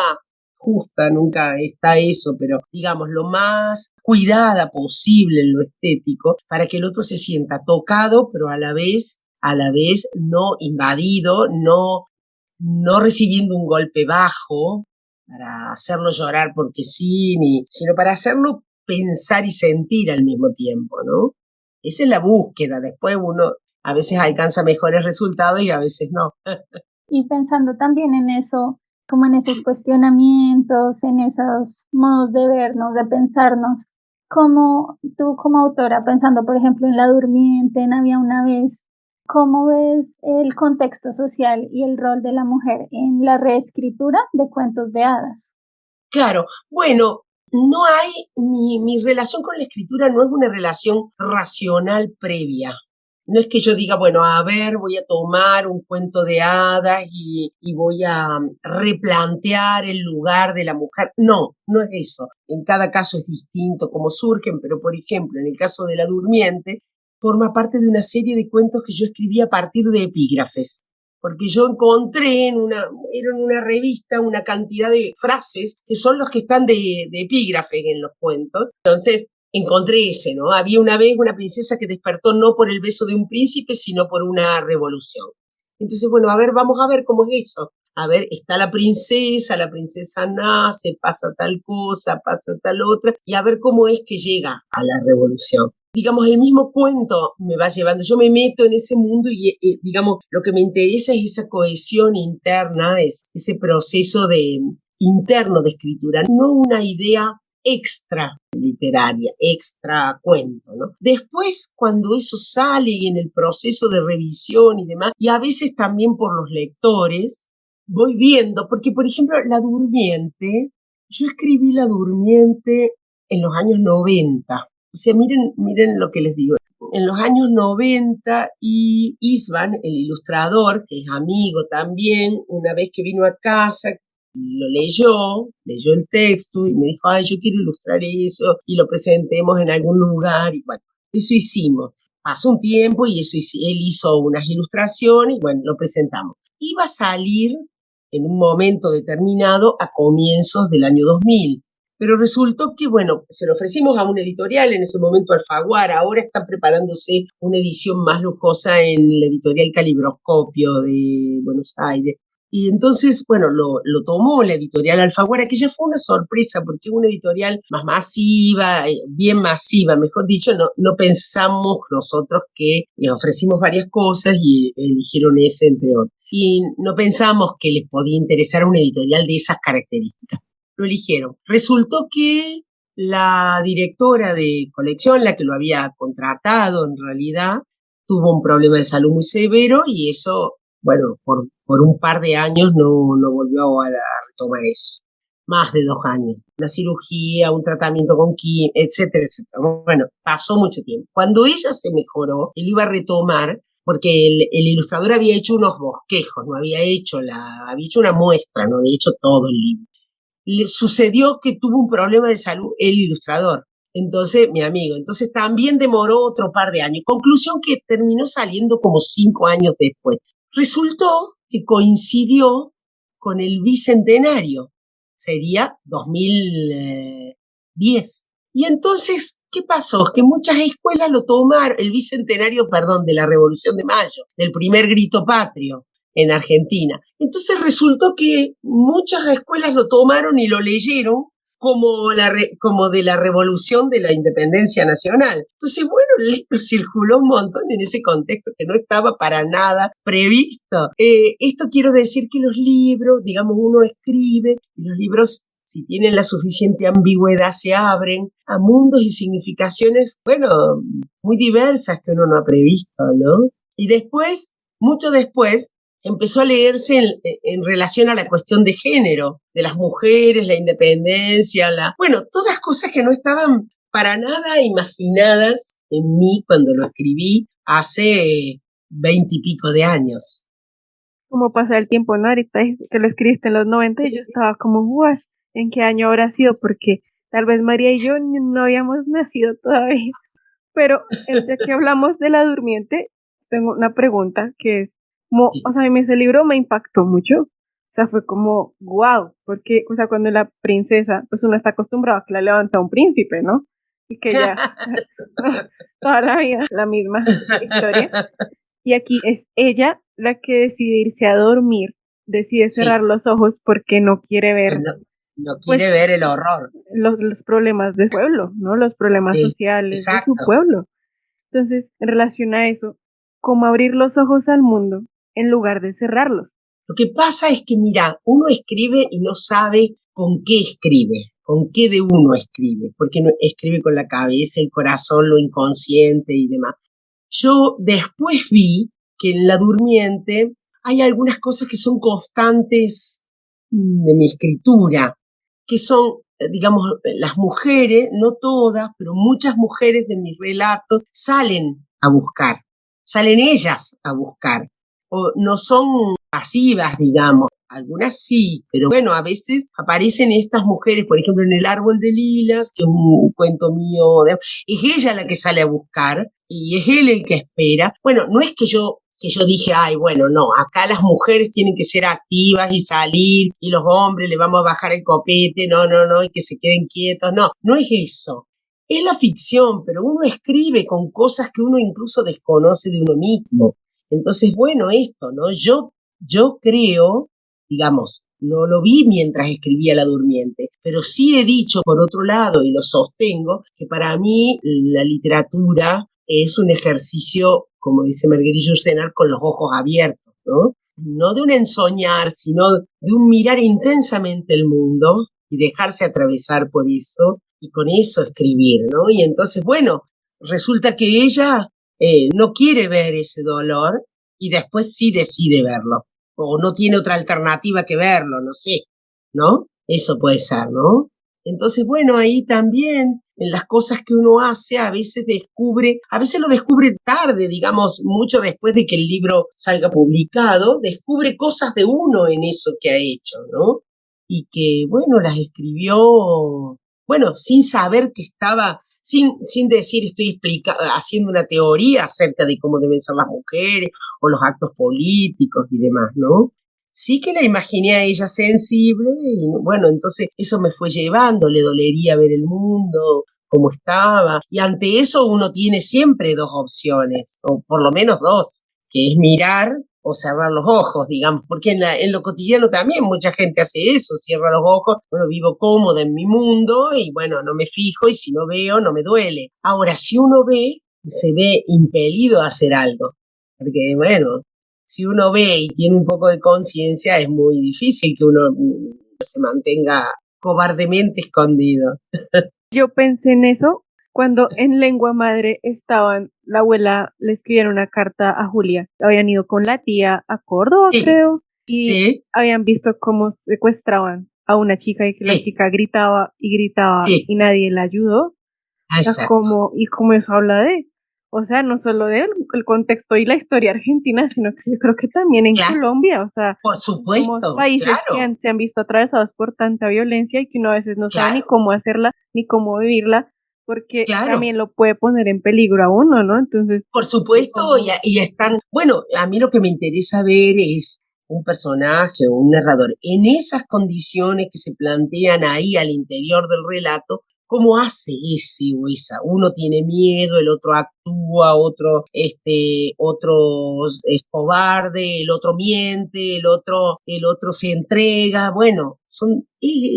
justa, nunca está eso, pero digamos, lo más cuidada posible en lo estético, para que el otro se sienta tocado, pero a la vez no invadido, no recibiendo un golpe bajo para hacerlo llorar porque sí, sino para hacerlo pensar y sentir al mismo tiempo, ¿no? Esa es la búsqueda. Después uno a veces alcanza mejores resultados y a veces no. Y pensando también en eso, como en esos cuestionamientos, en esos modos de vernos, de pensarnos, como tú como autora, pensando por ejemplo en La Durmiente, en Había una vez, ¿cómo ves el contexto social y el rol de la mujer en la reescritura de cuentos de hadas? Claro, bueno, no hay, mi relación con la escritura no es una relación racional previa. No es que yo diga, bueno, a ver, voy a tomar un cuento de hadas y voy a replantear el lugar de la mujer. No, no es eso. En cada caso es distinto cómo surgen, pero por ejemplo, en el caso de La Durmiente, forma parte de una serie de cuentos que yo escribí a partir de epígrafes. Porque yo encontré era en una revista una cantidad de frases que son los que están de epígrafes en los cuentos. Entonces, encontré ese, ¿no? Había una vez una princesa que despertó no por el beso de un príncipe, sino por una revolución. Entonces, bueno, a ver, vamos a ver cómo es eso. A ver, está la princesa nace, pasa tal cosa, pasa tal otra, y a ver cómo es que llega a la revolución. Digamos, el mismo cuento me va llevando, yo me meto en ese mundo y, digamos, lo que me interesa es esa cohesión interna, es ese proceso interno de escritura, no una idea extra literaria, extra cuento, ¿no? Después, cuando eso sale y en el proceso de revisión y demás, y a veces también por los lectores, voy viendo, porque por ejemplo, La Durmiente, yo escribí La Durmiente en los años 90. O sea, miren lo que les digo. En los años 90 y Isvan, el ilustrador, que es amigo también, una vez que vino a casa, lo leyó el texto y me dijo, ay, yo quiero ilustrar eso y lo presentemos en algún lugar. Y bueno, eso hicimos. Pasó un tiempo y él hizo unas ilustraciones y bueno, lo presentamos. Iba a salir en un momento determinado a comienzos del año 2000. Pero resultó que, bueno, se lo ofrecimos a una editorial, en ese momento Alfaguara, ahora está preparándose una edición más lujosa en la editorial Calibroscopio de Buenos Aires. Y entonces, bueno, lo tomó la editorial Alfaguara, que ya fue una sorpresa, porque es una editorial más masiva, bien masiva, mejor dicho, no pensamos nosotros que les ofrecimos varias cosas y eligieron ese entre otros. Y no pensamos que les podía interesar una editorial de esas características. Lo eligieron. Resultó que la directora de colección, la que lo había contratado en realidad, tuvo un problema de salud muy severo y eso, bueno, por un par de años no volvió a retomar eso. Más de 2 años. Una cirugía, un tratamiento con quimio, etcétera, etcétera. Bueno, pasó mucho tiempo. Cuando ella se mejoró, él iba a retomar, porque el ilustrador había hecho unos bosquejos, no había hecho había hecho una muestra, no había hecho todo el libro. Le sucedió que tuvo un problema de salud el ilustrador, entonces mi amigo, entonces también demoró otro par de años. Conclusión que terminó saliendo como 5 años después. Resultó que coincidió con el bicentenario, sería 2010. Y entonces, ¿qué pasó? Que muchas escuelas lo tomaron, el bicentenario, perdón, de la Revolución de Mayo, del primer grito patrio en Argentina. Entonces resultó que muchas escuelas lo tomaron y lo leyeron como de la revolución de la independencia nacional. Entonces, bueno, el libro circuló un montón en ese contexto que no estaba para nada previsto. Esto quiero decir que los libros, digamos, uno escribe y los libros, si tienen la suficiente ambigüedad, se abren a mundos y significaciones, bueno, muy diversas que uno no ha previsto, ¿no? Y después, mucho después, empezó a leerse en relación a la cuestión de género, de las mujeres, la independencia, bueno, todas cosas que no estaban para nada imaginadas en mí cuando lo escribí hace 20 y pico de años. Como pasa el tiempo, ¿no? Ahorita que lo escribiste en los 90 y yo estaba como, guau, en qué año habrá sido, porque tal vez María y yo no habíamos nacido todavía. Pero ya que hablamos de La Durmiente, tengo una pregunta que es, o sea, a mí ese libro me impactó mucho. O sea, fue como, wow, porque, o sea, cuando la princesa, pues uno está acostumbrado a que la levanta un príncipe, ¿no? Y que ya toda la vida la misma historia. Y aquí es ella la que decide irse a dormir, decide cerrar Sí, los ojos porque no quiere ver, no, no pues, quiere ver el horror. los problemas de su pueblo, ¿no? Los problemas Sí, sociales de su exacto. pueblo. Entonces, en relación a eso, cómo abrir los ojos al mundo en lugar de cerrarlos. Lo que pasa es que, mira, uno escribe y no sabe con qué escribe, con qué de uno escribe, porque no escribe con la cabeza, el corazón, lo inconsciente y demás. Yo después vi que en La Durmiente hay algunas cosas que son constantes de mi escritura, que son, digamos, las mujeres, no todas, pero muchas mujeres de mis relatos salen a buscar, salen ellas a buscar, o no son pasivas, digamos. Algunas sí, pero bueno, a veces aparecen estas mujeres, por ejemplo, en El Árbol de Lilas, que es un cuento mío, es ella la que sale a buscar y es él el que espera. Bueno, no es que yo dije, ay, bueno, no, acá las mujeres tienen que ser activas y salir y los hombres le vamos a bajar el copete, no, no, no, y que se queden quietos, no, no es eso. Es la ficción, pero uno escribe con cosas que uno incluso desconoce de uno mismo. Entonces, bueno, esto, ¿no? Yo creo, digamos, no lo vi mientras escribía La Durmiente, pero sí he dicho, por otro lado, y lo sostengo, que para mí la literatura es un ejercicio, como dice Marguerite Yourcenar, con los ojos abiertos, ¿no? No de un ensoñar, sino de un mirar intensamente el mundo y dejarse atravesar por eso y con eso escribir, ¿no? Y entonces, bueno, resulta que ella no quiere ver ese dolor y después sí decide verlo o no tiene otra alternativa que verlo, no sé, ¿no? Eso puede ser, ¿no? Entonces, bueno, ahí también en las cosas que uno hace a veces descubre, a veces lo descubre tarde, digamos, mucho después de que el libro salga publicado, descubre cosas de uno en eso que ha hecho, ¿no? Y que, bueno, las escribió, bueno, sin saber que estaba, sin decir estoy haciendo una teoría acerca de cómo deben ser las mujeres o los actos políticos y demás, ¿no? Sí que la imaginé a ella sensible y bueno, entonces eso me fue llevando, le dolería ver el mundo como estaba y ante eso uno tiene siempre dos opciones, o por lo menos dos, que es mirar o cerrar los ojos, digamos, porque en lo cotidiano también mucha gente hace eso, cierra los ojos, bueno, vivo cómoda en mi mundo y bueno, no me fijo y si no veo no me duele. Ahora, si uno ve, se ve impelido a hacer algo, porque bueno, si uno ve y tiene un poco de conciencia, es muy difícil que uno se mantenga cobardemente escondido. Yo pensé en eso cuando en lengua madre estaban, la abuela le escribieron una carta a Julia. Habían ido con la tía a Córdoba, Sí, creo, y sí, habían visto cómo secuestraban a una chica y que la sí, chica gritaba y gritaba sí, y nadie la ayudó. O sea, exacto. y como eso habla de, o sea, no solo de el contexto y la historia argentina, sino que yo creo que también en Claro, Colombia, o sea, por somos supuesto, países que claro, se han visto atravesados por tanta violencia y que uno a veces no sabe ni claro, cómo hacerla, ni cómo vivirla, porque claro. también lo puede poner en peligro a uno, ¿no? Entonces, Por supuesto, como, y están, bueno, a mí lo que me interesa ver es un personaje o un narrador en esas condiciones que se plantean ahí al interior del relato, cómo hace ese o esa. Uno tiene miedo, el otro actúa, otro es cobarde, el otro miente, el otro se entrega. Bueno,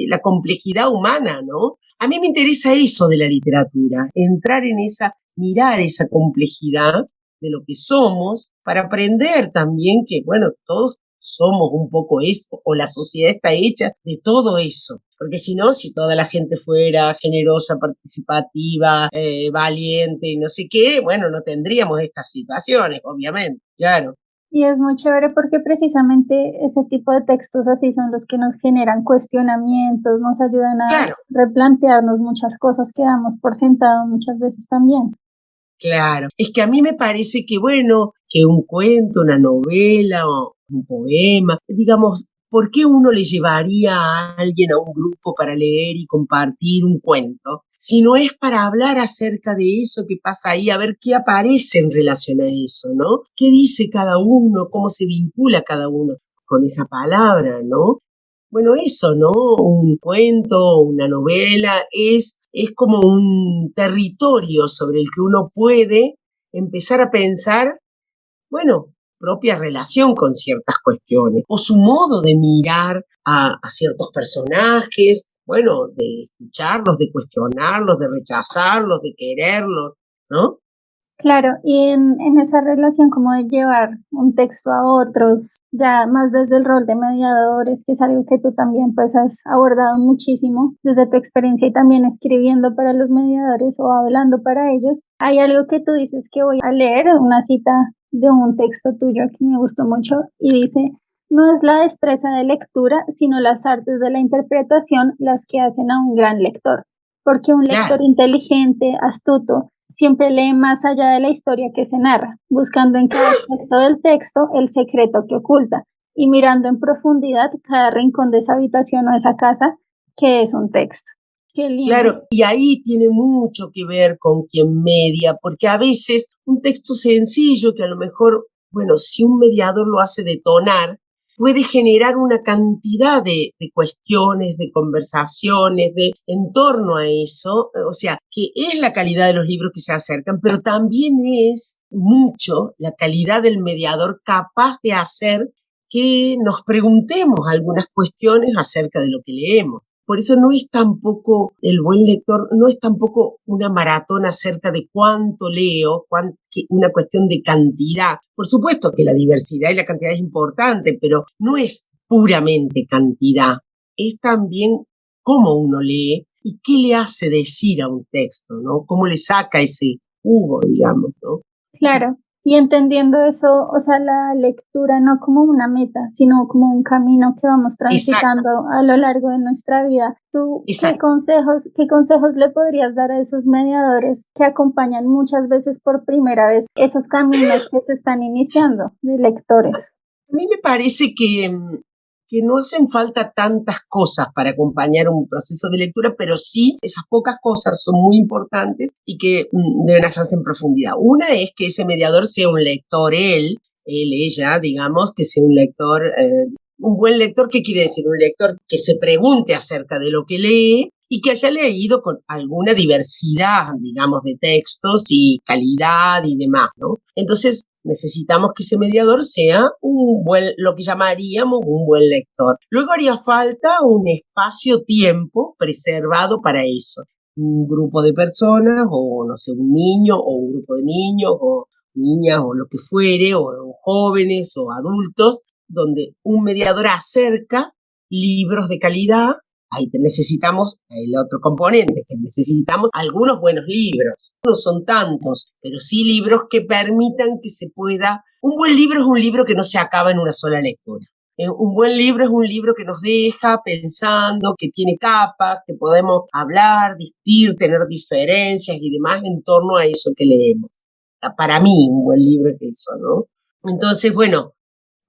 la complejidad humana, ¿no? A mí me interesa eso de la literatura, entrar en mirar esa complejidad de lo que somos para aprender también que, bueno, todos somos un poco eso, o la sociedad está hecha de todo eso. Porque si no, si toda la gente fuera generosa, participativa, valiente y no sé qué, bueno, no tendríamos estas situaciones, obviamente, claro. Y es muy chévere porque precisamente ese tipo de textos así son los que nos generan cuestionamientos, nos ayudan a Claro, replantearnos muchas cosas que damos por sentado muchas veces también. claro. Es que a mí me parece que, bueno, que un cuento, una novela o un poema, digamos, ¿por qué uno le llevaría a alguien a un grupo para leer y compartir un cuento? Si no es para hablar acerca de eso que pasa ahí, a ver qué aparece en relación a eso, ¿no? ¿Qué dice cada uno? ¿Cómo se vincula cada uno con esa palabra, ¿no? Bueno, eso, ¿no? Un cuento, una novela, es como un territorio sobre el que uno puede empezar a pensar, bueno, propia relación con ciertas cuestiones, o su modo de mirar a ciertos personajes, bueno, de escucharlos, de cuestionarlos, de rechazarlos, de quererlos, ¿no? Claro, y en esa relación como de llevar un texto a otros, ya más desde el rol de mediadores, que es algo que tú también pues has abordado muchísimo desde tu experiencia y también escribiendo para los mediadores o hablando para ellos, hay algo que tú dices que voy a leer, una cita de un texto tuyo que me gustó mucho y dice: no es la destreza de lectura, sino las artes de la interpretación las que hacen a un gran lector, porque un lector Claro. inteligente, astuto, siempre lee más allá de la historia que se narra, buscando en cada aspecto del texto el secreto que oculta y mirando en profundidad cada rincón de esa habitación o esa casa que es un texto. Qué lindo. Claro, y ahí tiene mucho que ver con quien media, porque a veces un texto sencillo que a lo mejor, bueno, si un mediador lo hace detonar, puede generar una cantidad de cuestiones, de conversaciones, de en torno a eso, o sea, que es la calidad de los libros que se acercan, pero también es mucho la calidad del mediador capaz de hacer que nos preguntemos algunas cuestiones acerca de lo que leemos. Por eso no es tampoco el buen lector, no es tampoco una maratón acerca de cuánto leo, una cuestión de cantidad. Por supuesto que la diversidad y la cantidad es importante, pero no es puramente cantidad, es también cómo uno lee y qué le hace decir a un texto, ¿no? Cómo le saca ese jugo, digamos, ¿no? Claro, y entendiendo eso, o sea, la lectura no como una meta, sino como un camino que vamos Exacto, transitando a lo largo de nuestra vida. ¿Tú exacto. qué consejos le podrías dar a esos mediadores que acompañan muchas veces por primera vez esos caminos que se están iniciando de lectores? A mí me parece que no hacen falta tantas cosas para acompañar un proceso de lectura, pero sí esas pocas cosas son muy importantes y que deben hacerse en profundidad. Una es que ese mediador sea un lector, ella, digamos, que sea un lector, un buen lector. ¿Qué quiere decir? Un lector que se pregunte acerca de lo que lee y que haya leído con alguna diversidad, digamos, de textos y calidad y demás, ¿no? Entonces, necesitamos que ese mediador sea lo que llamaríamos un buen lector. Luego haría falta un espacio-tiempo preservado para eso. Un grupo de personas, o no sé, un niño, o un grupo de niños, o niñas, o lo que fuere, o jóvenes, o adultos, donde un mediador acerca libros de calidad. Ahí necesitamos el otro componente, que necesitamos algunos buenos libros. No son tantos, pero sí libros que permitan que se pueda. Un buen libro es un libro que no se acaba en una sola lectura. Un buen libro es un libro que nos deja pensando, que tiene capas, que podemos hablar, discutir, tener diferencias y demás en torno a eso que leemos. Para mí, un buen libro es eso, ¿no? Entonces, bueno,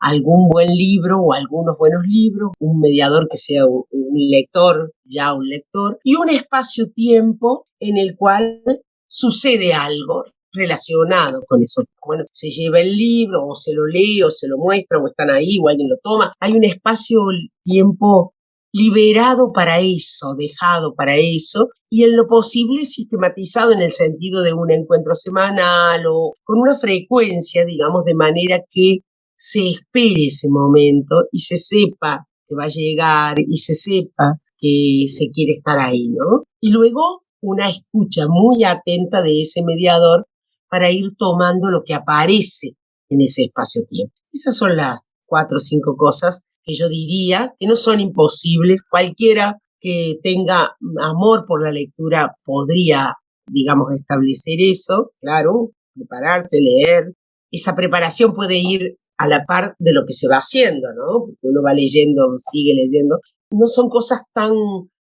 algún buen libro o algunos buenos libros, un mediador que sea un lector, ya un lector, y un espacio-tiempo en el cual sucede algo relacionado con eso. Bueno, se lleva el libro, o se lo lee, o se lo muestra, o están ahí, o alguien lo toma. Hay un espacio-tiempo liberado para eso, dejado para eso, y en lo posible sistematizado en el sentido de un encuentro semanal o con una frecuencia, digamos, de manera que se espere ese momento y se sepa que va a llegar y se sepa que se quiere estar ahí, ¿no? Y luego una escucha muy atenta de ese mediador para ir tomando lo que aparece en ese espacio-tiempo. Esas son las 4 o 5 cosas que yo diría que no son imposibles. Cualquiera que tenga amor por la lectura podría, digamos, establecer eso, claro, prepararse, leer. Esa preparación puede ir a la par de lo que se va haciendo, ¿no? Porque uno va leyendo, sigue leyendo. No son cosas tan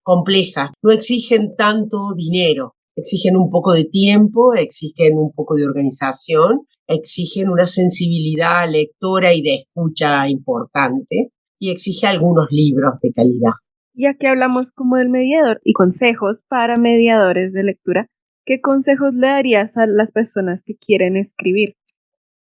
complejas, no exigen tanto dinero, exigen un poco de tiempo, exigen un poco de organización, exigen una sensibilidad lectora y de escucha importante. y exige algunos libros de calidad. Ya que hablamos como del mediador y consejos para mediadores de lectura, ¿qué consejos le darías a las personas que quieren escribir?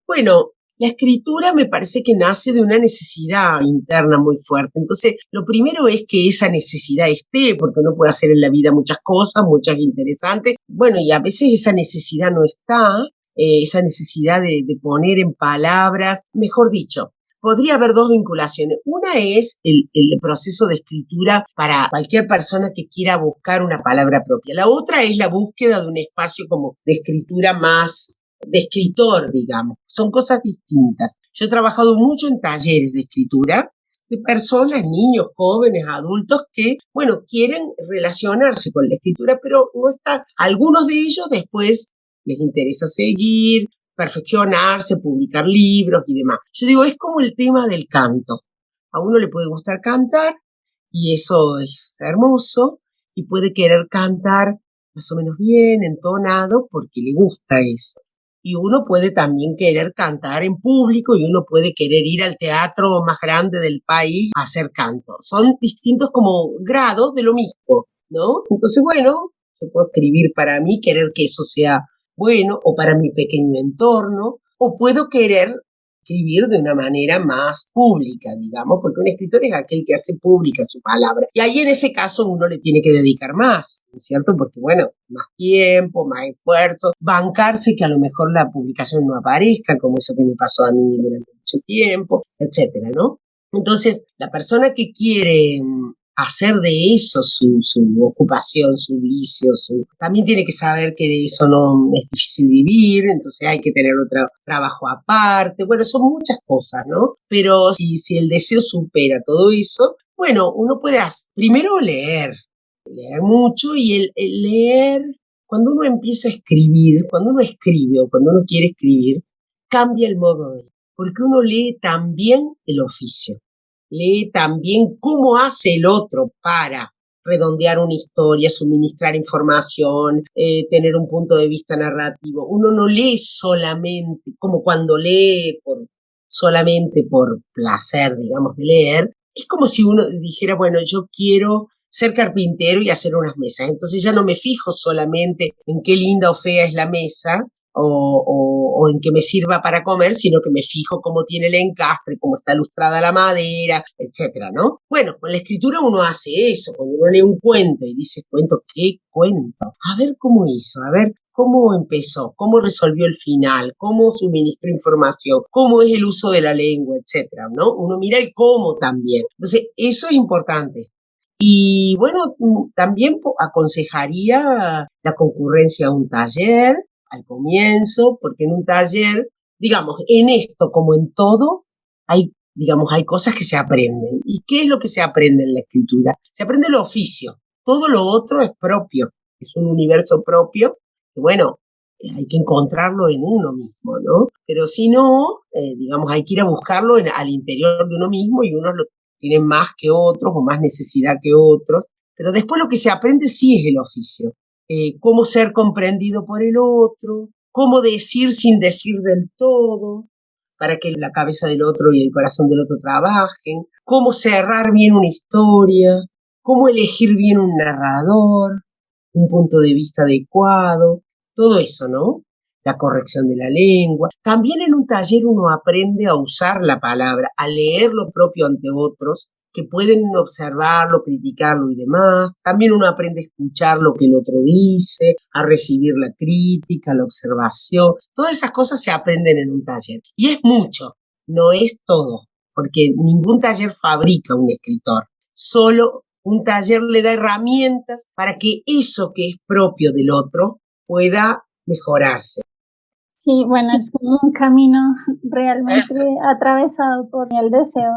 Bueno, la escritura me parece que nace de una necesidad interna muy fuerte. Entonces, lo primero es que esa necesidad esté, porque uno puede hacer en la vida muchas cosas, muchas interesantes. Bueno, y a veces esa necesidad no está, esa necesidad de poner en palabras, mejor dicho. Podría haber dos vinculaciones. Una es el proceso de escritura para cualquier persona que quiera buscar una palabra propia. La otra es la búsqueda de un espacio como de escritura más de escritor, digamos. Son cosas distintas. Yo he trabajado mucho en talleres de escritura de personas, niños, jóvenes, adultos que, bueno, quieren relacionarse con la escritura, pero no está. Algunos de ellos después les interesa seguir, perfeccionarse, publicar libros y demás. Yo digo, es como el tema del canto. A uno le puede gustar cantar y eso es hermoso y puede querer cantar más o menos bien, entonado, porque le gusta eso. Y uno puede también querer cantar en público y uno puede querer ir al teatro más grande del país a hacer canto. Son distintos como grados de lo mismo, ¿no? Entonces, bueno, yo puedo escribir para mí, querer que eso sea bueno, o para mi pequeño entorno, o puedo querer escribir de una manera más pública, digamos, porque un escritor es aquel que hace pública su palabra. Y ahí en ese caso uno le tiene que dedicar más, ¿no es cierto? Porque, bueno, más tiempo, más esfuerzo, bancarse que a lo mejor la publicación no aparezca, como eso que me pasó a mí durante mucho tiempo, etcétera, ¿no? Entonces, la persona que quiere hacer de eso su ocupación, su vicio, también tiene que saber que de eso no es difícil vivir, entonces hay que tener otro trabajo aparte. Bueno, son muchas cosas, ¿no? Pero si el deseo supera todo eso, bueno, uno puede primero leer mucho y el leer, cuando uno empieza a escribir, cuando uno escribe o cuando uno quiere escribir, cambia el modo de leer, porque uno lee también el oficio. Lee también cómo hace el otro para redondear una historia, suministrar información, tener un punto de vista narrativo. Uno no lee solamente, como cuando lee solamente por placer, digamos, de leer. Es como si uno dijera, bueno, yo quiero ser carpintero y hacer unas mesas. Entonces ya no me fijo solamente en qué linda o fea es la mesa, o en que me sirva para comer, sino que me fijo cómo tiene el encastre, cómo está lustrada la madera, etcétera, ¿no? Bueno, con la escritura uno hace eso. Cuando uno lee un cuento y dice, cuento, ¿qué cuento? A ver cómo hizo, a ver cómo empezó, cómo resolvió el final, cómo suministró información, cómo es el uso de la lengua, etcétera, ¿no? Uno mira el cómo también. Entonces, eso es importante. Y bueno, también aconsejaría la concurrencia a un taller al comienzo, porque en un taller, digamos, en esto como en todo, hay cosas que se aprenden. ¿Y qué es lo que se aprende en la escritura? Se aprende el oficio. Todo lo otro es propio, es un universo propio, que bueno, hay que encontrarlo en uno mismo, ¿no? Pero si no, digamos, hay que ir a buscarlo al interior de uno mismo y unos lo tienen más que otros o más necesidad que otros. Pero después lo que se aprende sí es el oficio. Cómo ser comprendido por el otro, cómo decir sin decir del todo, para que la cabeza del otro y el corazón del otro trabajen, cómo cerrar bien una historia, cómo elegir bien un narrador, un punto de vista adecuado, todo eso, ¿no? La corrección de la lengua. También en un taller uno aprende a usar la palabra, a leer lo propio ante otros, que pueden observarlo, criticarlo y demás. También uno aprende a escuchar lo que el otro dice, a recibir la crítica, la observación. Todas esas cosas se aprenden en un taller. Y es mucho, no es todo, porque ningún taller fabrica un escritor. Solo un taller le da herramientas para que eso que es propio del otro pueda mejorarse. Sí, bueno, es como un camino realmente atravesado por el deseo.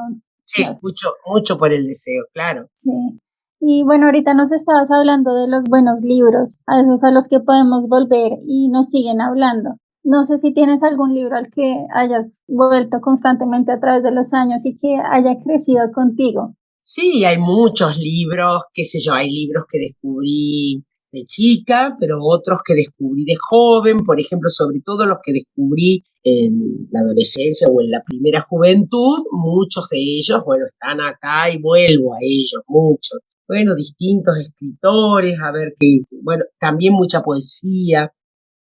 Sí, mucho por el deseo, claro. Sí. Y bueno, ahorita nos estabas hablando de los buenos libros, a esos a los que podemos volver y nos siguen hablando. No sé si tienes algún libro al que hayas vuelto constantemente a través de los años y que haya crecido contigo. Sí, hay muchos libros, qué sé yo, hay libros que descubrí de chica, pero otros que descubrí de joven, por ejemplo, sobre todo los que descubrí en la adolescencia o en la primera juventud, muchos de ellos, bueno, están acá y vuelvo a ellos, muchos. Bueno, distintos escritores, a ver qué, bueno, también mucha poesía.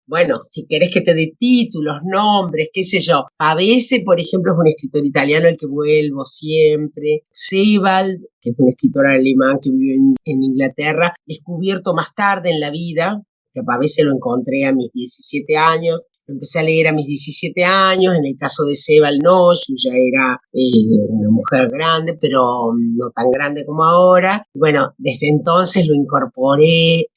Bueno, si querés que te dé títulos, nombres, qué sé yo. Pavese, por ejemplo, es un escritor italiano al que vuelvo siempre. Sebald, que es un escritor alemán que vive en Inglaterra, descubierto más tarde en la vida, que a Pavese lo encontré a mis 17 años. Lo empecé a leer a mis 17 años, en el caso de Sebald no, yo ya era una mujer grande, pero no tan grande como ahora. Bueno, desde entonces lo incorporé.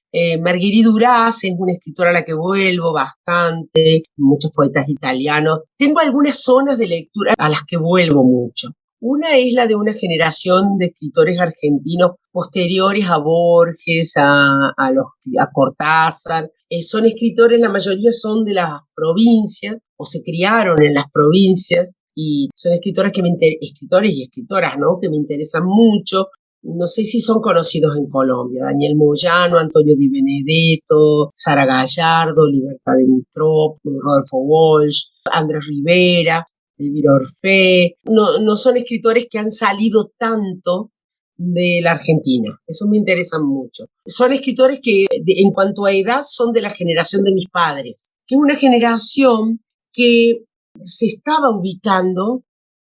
Marguerite Duras es una escritora a la que vuelvo bastante, muchos poetas italianos. Tengo algunas zonas de lectura a las que vuelvo mucho. Una es la de una generación de escritores argentinos posteriores a Borges, a Cortázar. Son escritores, la mayoría son de las provincias o se criaron en las provincias y son escritores escritores y escritoras, ¿no? Que me interesan mucho. No sé si son conocidos en Colombia: Daniel Moyano, Antonio Di Benedetto, Sara Gallardo, Libertad de Mitrop, Rodolfo Walsh, Andrés Rivera, Elvira Orfé. No son escritores que han salido tanto de la Argentina, eso me interesa mucho. Son escritores que en cuanto a edad son de la generación de mis padres, que es una generación que se estaba ubicando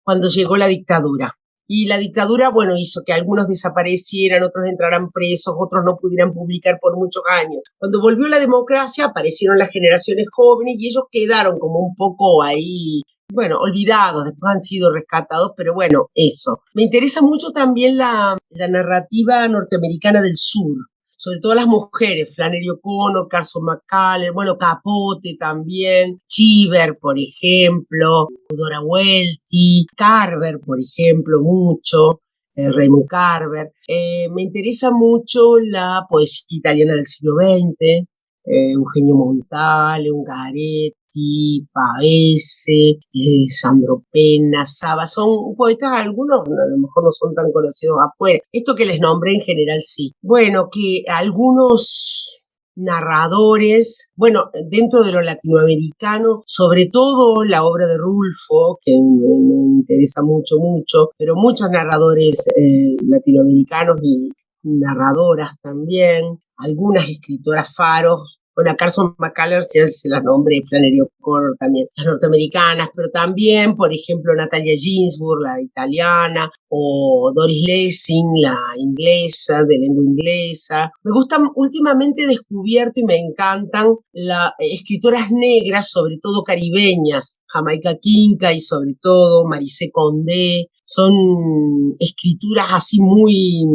cuando llegó la dictadura. Y la dictadura, bueno, hizo que algunos desaparecieran, otros entraran presos, otros no pudieran publicar por muchos años. Cuando volvió la democracia, aparecieron las generaciones jóvenes y ellos quedaron como un poco ahí, bueno, olvidados, después han sido rescatados, pero bueno, eso. Me interesa mucho también la narrativa norteamericana del sur, sobre todo las mujeres, Flannery O'Connor, Carson McCullers, bueno, Capote también, Cheever, por ejemplo, Dora Welty, Carver, por ejemplo, mucho, Raymond Carver. Me interesa mucho la poesía italiana del siglo XX, Eugenio Montale, Ungaretti, Pavese, Sandro Penna, Saba. Son poetas, algunos a lo mejor no son tan conocidos afuera. Esto que les nombré en general sí. Bueno, que algunos narradores, bueno, dentro de lo latinoamericano, sobre todo la obra de Rulfo, que me interesa mucho, pero muchos narradores latinoamericanos y narradoras también, algunas escritoras faros. Bueno, a Carson McCullers ya se las nombré, Flannery O'Connor también, las norteamericanas, pero también, por ejemplo, Natalia Ginzburg, la italiana, o Doris Lessing, la inglesa, de lengua inglesa. Me gustan, últimamente he descubierto y me encantan las escritoras negras, sobre todo caribeñas, Jamaica Kincaid y sobre todo Marisé Condé. Son escrituras así muy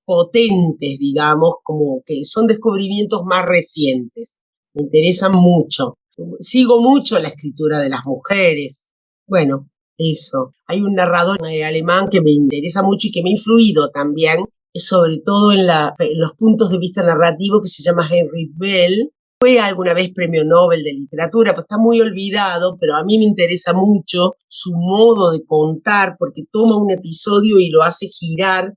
potentes, digamos, como que son descubrimientos más recientes. Me interesan mucho. Sigo mucho la escritura de las mujeres. Bueno, eso. Hay un narrador alemán que me interesa mucho y que me ha influido también, sobre todo en los puntos de vista narrativos, que se llama Heinrich Bell. Fue alguna vez premio Nobel de literatura, pues está muy olvidado, pero a mí me interesa mucho su modo de contar, porque toma un episodio y lo hace gira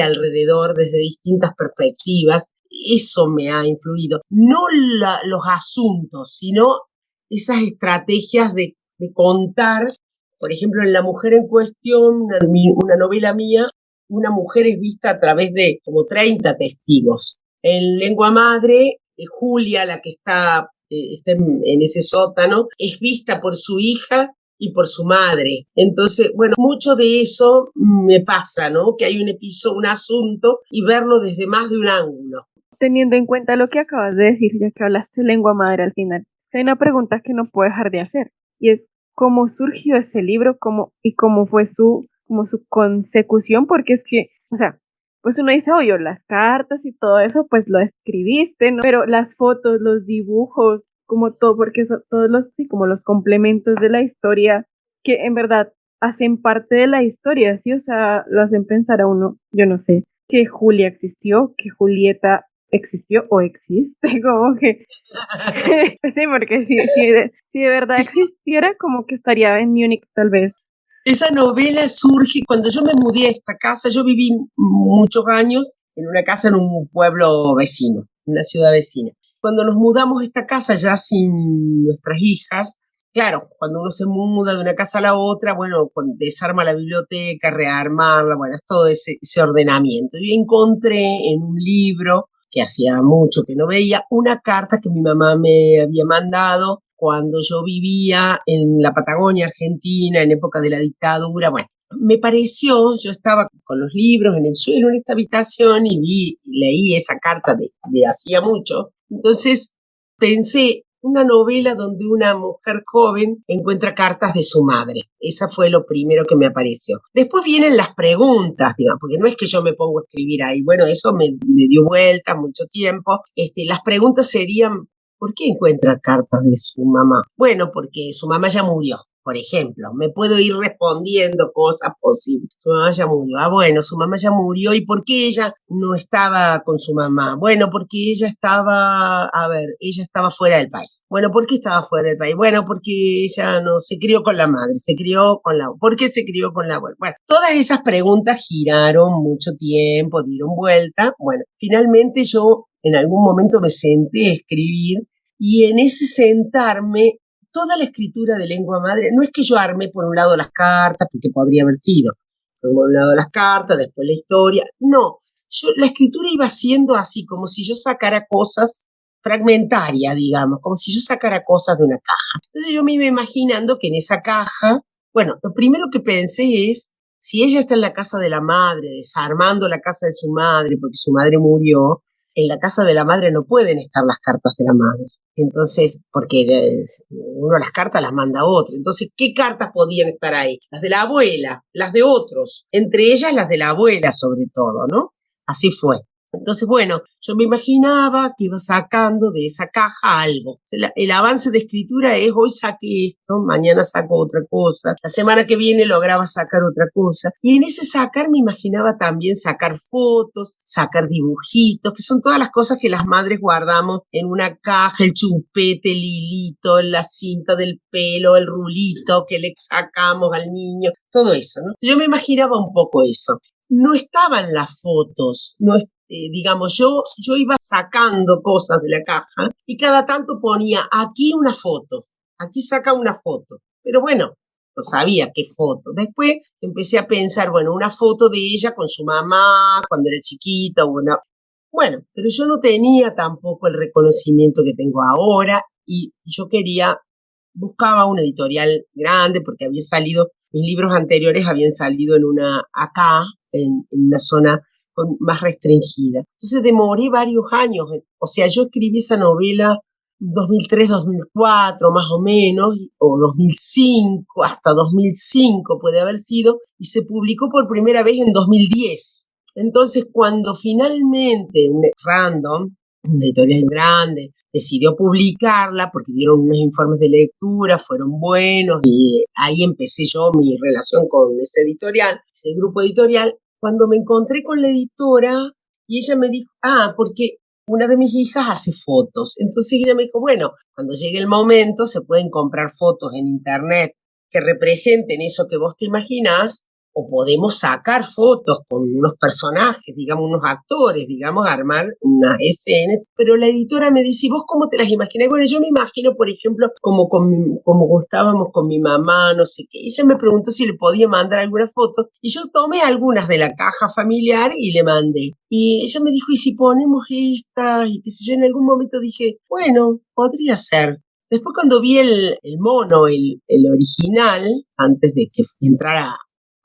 alrededor desde distintas perspectivas. Eso me ha influido. No los asuntos, sino esas estrategias de contar. Por ejemplo, en La mujer en cuestión, una novela mía, una mujer es vista a través de como 30 testigos. En Lengua Madre, Julia, la que está en ese sótano, es vista por su hija y por su madre. Entonces, bueno, mucho de eso me pasa, ¿no? Que hay un episodio, un asunto, y verlo desde más de un ángulo. Teniendo en cuenta lo que acabas de decir, ya que hablaste de Lengua Madre al final, hay una pregunta que no puedo dejar de hacer, y es ¿cómo surgió ese libro? ¿Cómo fue su consecución? Porque es que, o sea, pues uno dice, oye, las cartas y todo eso, pues lo escribiste, ¿no? Pero las fotos, los dibujos, como todo, porque son todos como los complementos de la historia, que en verdad hacen parte de la historia, ¿sí? O sea, lo hacen pensar a uno, yo no sé, que Julia existió, que Julieta existió o existe, como que sí, porque si de verdad existiera, como que estaría en Múnich tal vez. Esa novela surge cuando yo me mudé a esta casa. Yo viví muchos años en una casa en un pueblo vecino. una ciudad vecina. Cuando nos mudamos a esta casa ya sin nuestras hijas, claro, cuando uno se muda de una casa a la otra, bueno, desarma la biblioteca, rearmarla, bueno, es todo ese ordenamiento. Y encontré en un libro, que hacía mucho que no veía, una carta que mi mamá me había mandado cuando yo vivía en la Patagonia Argentina, en época de la dictadura. Bueno, me pareció, yo estaba con los libros en el suelo en esta habitación y leí esa carta de hacía mucho. Entonces pensé, una novela donde una mujer joven encuentra cartas de su madre. Esa fue lo primero que me apareció. Después vienen las preguntas, digamos, porque no es que yo me pongo a escribir ahí. Bueno, eso me dio vuelta mucho tiempo. Las preguntas serían, ¿por qué encuentra cartas de su mamá? Bueno, porque su mamá ya murió. Por ejemplo, me puedo ir respondiendo cosas posibles. Su mamá ya murió. Ah, bueno, su mamá ya murió. ¿Y por qué ella no estaba con su mamá? Bueno, porque ella estaba fuera del país. Bueno, ¿por qué estaba fuera del país? Bueno, porque ella no se crió con la madre, ¿por qué se crió con la abuela? Bueno, todas esas preguntas giraron mucho tiempo, dieron vuelta. Bueno, finalmente yo en algún momento me senté a escribir y en ese sentarme toda la escritura de lengua madre, no es que yo armé por un lado las cartas, porque podría haber sido, por un lado las cartas, después la historia, no, la escritura iba siendo así, como si yo sacara cosas fragmentarias, digamos, como si yo sacara cosas de una caja. Entonces yo me iba imaginando que en esa caja, bueno, lo primero que pensé es, si ella está en la casa de la madre, desarmando la casa de su madre, porque su madre murió, en la casa de la madre no pueden estar las cartas de la madre. Entonces, porque uno las cartas las manda a otro. Entonces, ¿qué cartas podían estar ahí? Las de la abuela, las de otros, entre ellas las de la abuela sobre todo, ¿no? Así fue. Entonces, bueno, yo me imaginaba que iba sacando de esa caja algo. El avance de escritura es, hoy saqué esto, mañana saco otra cosa, la semana que viene lograba sacar otra cosa. Y en ese sacar me imaginaba también sacar fotos, sacar dibujitos, que son todas las cosas que las madres guardamos en una caja, el chupete, el hilito, la cinta del pelo, el rulito que le sacamos al niño, todo eso, ¿no? Yo me imaginaba un poco eso. No estaban las fotos, digamos, yo iba sacando cosas de la caja y cada tanto ponía aquí una foto, aquí saca una foto, pero bueno, no sabía qué foto. Después empecé a pensar, bueno, una foto de ella con su mamá cuando era chiquita, bueno, pero yo no tenía tampoco el reconocimiento que tengo ahora y yo buscaba una editorial grande porque mis libros anteriores habían salido acá, en una zona más restringida. Entonces demoré varios años, o sea, yo escribí esa novela 2003, 2004 más o menos, o 2005, hasta 2005 puede haber sido, y se publicó por primera vez en 2010. Entonces, cuando finalmente Random, una editorial grande, decidió publicarla porque dieron unos informes de lectura, fueron buenos, y ahí empecé yo mi relación con ese grupo editorial. Cuando me encontré con la editora y ella me dijo, porque una de mis hijas hace fotos. Entonces ella me dijo, bueno, cuando llegue el momento se pueden comprar fotos en internet que representen eso que vos te imaginás, o podemos sacar fotos con unos personajes, digamos, unos actores, digamos, armar unas escenas. Pero la editora me dice, ¿y vos cómo te las imaginás? Bueno, yo me imagino, por ejemplo, como estábamos con mi mamá, no sé qué. Ella me preguntó si le podía mandar algunas fotos y yo tomé algunas de la caja familiar y le mandé. Y ella me dijo, ¿y si ponemos estas? Y qué sé yo, en algún momento dije, bueno, podría ser. Después cuando vi el mono, el original, antes de que entrara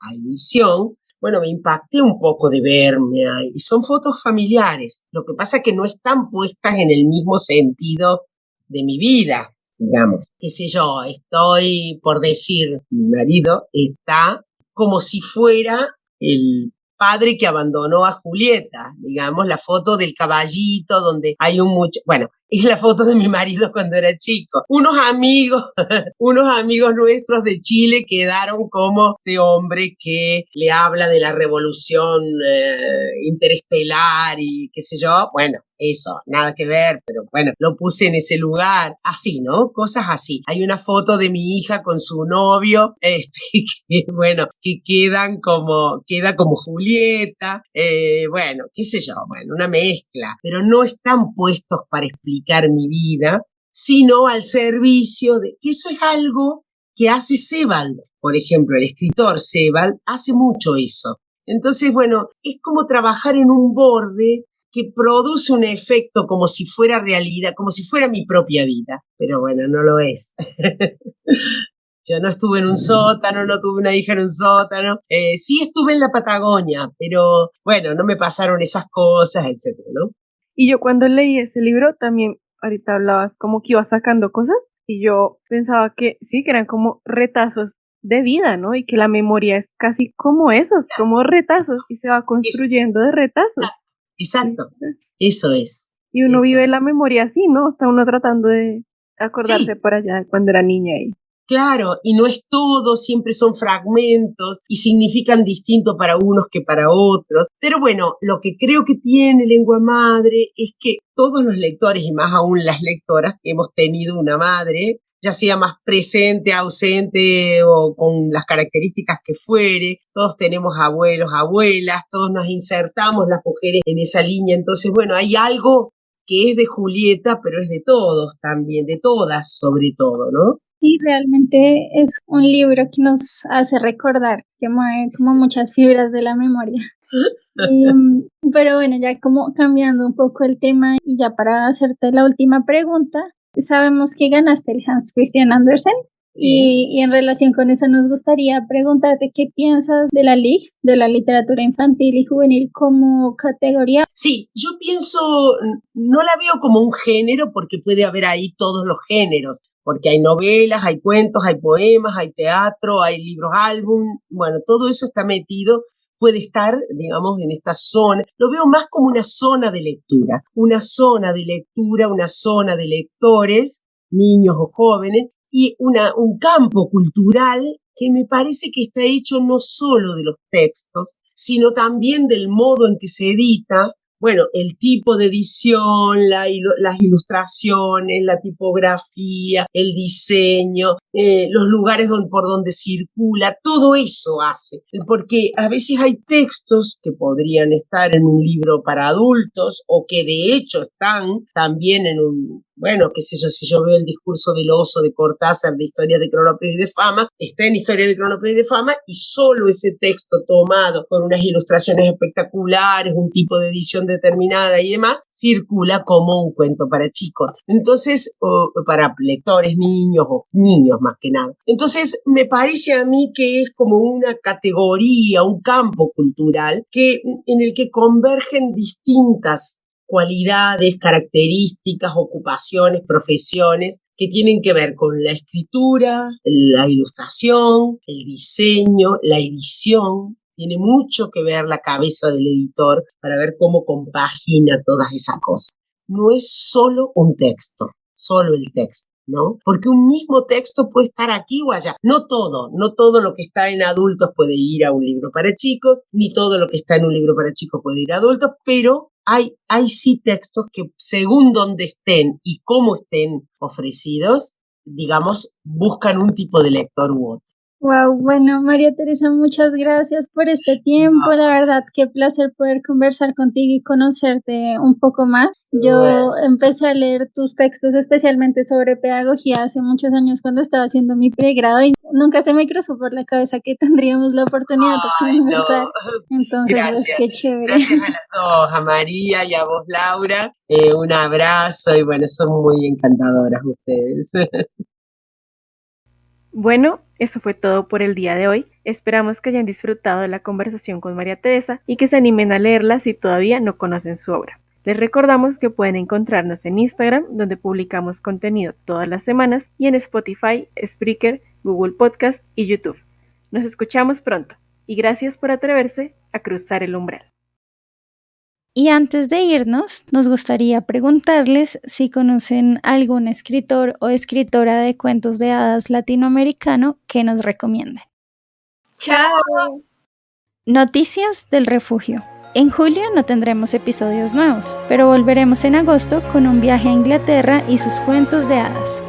a edición, bueno, me impacté un poco de verme ahí. Son fotos familiares. Lo que pasa es que no están puestas en el mismo sentido de mi vida, digamos. Qué sé yo, estoy, por decir, mi marido está como si fuera el padre que abandonó a Julieta, digamos, la foto del caballito donde hay bueno, es la foto de mi marido cuando era chico. Unos amigos nuestros de Chile quedaron como de hombre que le habla de la revolución interestelar y qué sé yo. Bueno, eso, nada que ver, pero bueno, lo puse en ese lugar. Así, ¿no? Cosas así. Hay una foto de mi hija con su novio, que, bueno, que queda como Julieta, bueno, qué sé yo, bueno, una mezcla, pero no están puestos para explicar mi vida, sino al servicio de, que eso es algo que hace Sebald, por ejemplo, el escritor Sebald hace mucho eso. Entonces, bueno, es como trabajar en un borde que produce un efecto como si fuera realidad, como si fuera mi propia vida, pero bueno, no lo es. Yo no estuve en un sótano, no tuve una hija en un sótano, sí estuve en la Patagonia, pero bueno, no me pasaron esas cosas, etcétera, ¿no? Y yo cuando leí ese libro también, ahorita hablabas como que ibas sacando cosas y yo pensaba que sí, que eran como retazos de vida, ¿no? Y que la memoria es casi como esos, como retazos y se va Es, construyendo de retazos. exacto, eso es. Y uno Eso vive es. la memoria así, ¿no? Está uno tratando de acordarse Sí, para allá cuando era niña y claro, y no es todo, siempre son fragmentos y significan distinto para unos que para otros. Pero bueno, lo que creo que tiene Lengua Madre es que todos los lectores, y más aún las lectoras, hemos tenido una madre, ya sea más presente, ausente o con las características que fuere. Todos tenemos abuelos, abuelas, todos nos insertamos las mujeres en esa línea. Entonces, bueno, hay algo que es de Julieta, pero es de todos también, de todas sobre todo, ¿no? Sí, realmente es un libro que nos hace recordar, que mueve como muchas fibras de la memoria. Pero bueno, ya como cambiando un poco el tema y ya para hacerte la última pregunta, sabemos que ganaste el Hans Christian Andersen y en relación con eso nos gustaría preguntarte qué piensas de la LIG, de la literatura infantil y juvenil como categoría. Sí, yo pienso, no la veo como un género porque puede haber ahí todos los géneros, porque hay novelas, hay cuentos, hay poemas, hay teatro, hay libros álbum, bueno, todo eso está metido, puede estar, digamos, en esta zona. Lo veo más como una zona de lectura, una zona de lectura, una zona de lectores, niños o jóvenes, y un campo cultural que me parece que está hecho no solo de los textos, sino también del modo en que se edita, bueno, el tipo de edición, las ilustraciones, la tipografía, el diseño, los lugares por donde circula, todo eso hace. Porque a veces hay textos que podrían estar en un libro para adultos o que de hecho están también en un, bueno, qué sé yo, si yo veo el discurso del oso de Cortázar de Historias de Cronopios y de Fama, está en Historia de Cronopios y de Fama y solo ese texto tomado con unas ilustraciones espectaculares, un tipo de edición determinada y demás, circula como un cuento para chicos. Entonces, para lectores, niños o niños más que nada. Entonces, me parece a mí que es como una categoría, un campo cultural en el que convergen distintas cualidades, características, ocupaciones, profesiones que tienen que ver con la escritura, la ilustración, el diseño, la edición. Tiene mucho que ver la cabeza del editor para ver cómo compagina todas esas cosas. No es solo un texto, solo el texto, ¿no? Porque un mismo texto puede estar aquí o allá. No todo lo que está en adultos puede ir a un libro para chicos, ni todo lo que está en un libro para chicos puede ir a adultos, pero hay sí textos que según donde estén y cómo estén ofrecidos, digamos, buscan un tipo de lector u otro. Wow, bueno, María Teresa, muchas gracias por este tiempo. La verdad, qué placer poder conversar contigo y conocerte un poco más. Yo empecé a leer tus textos, especialmente sobre pedagogía, hace muchos años cuando estaba haciendo mi pregrado y nunca se me cruzó por la cabeza que tendríamos la oportunidad de conversar. Entonces, pues, Gracias. qué chévere. Gracias a las dos, a María y a vos, Laura. Un abrazo y bueno, son muy encantadoras ustedes. bueno, eso fue todo por el día de hoy. Esperamos que hayan disfrutado de la conversación con María Teresa y que se animen a leerla si todavía no conocen su obra. Les recordamos que pueden encontrarnos en Instagram, donde publicamos contenido todas las semanas, y en Spotify, Spreaker, Google Podcast y YouTube. Nos escuchamos pronto y gracias por atreverse a cruzar el umbral. Y antes de irnos, nos gustaría preguntarles si conocen algún escritor o escritora de cuentos de hadas latinoamericano que nos recomienden. ¡Chao! Noticias del refugio. En julio no tendremos episodios nuevos, pero volveremos en agosto con un viaje a Inglaterra y sus cuentos de hadas.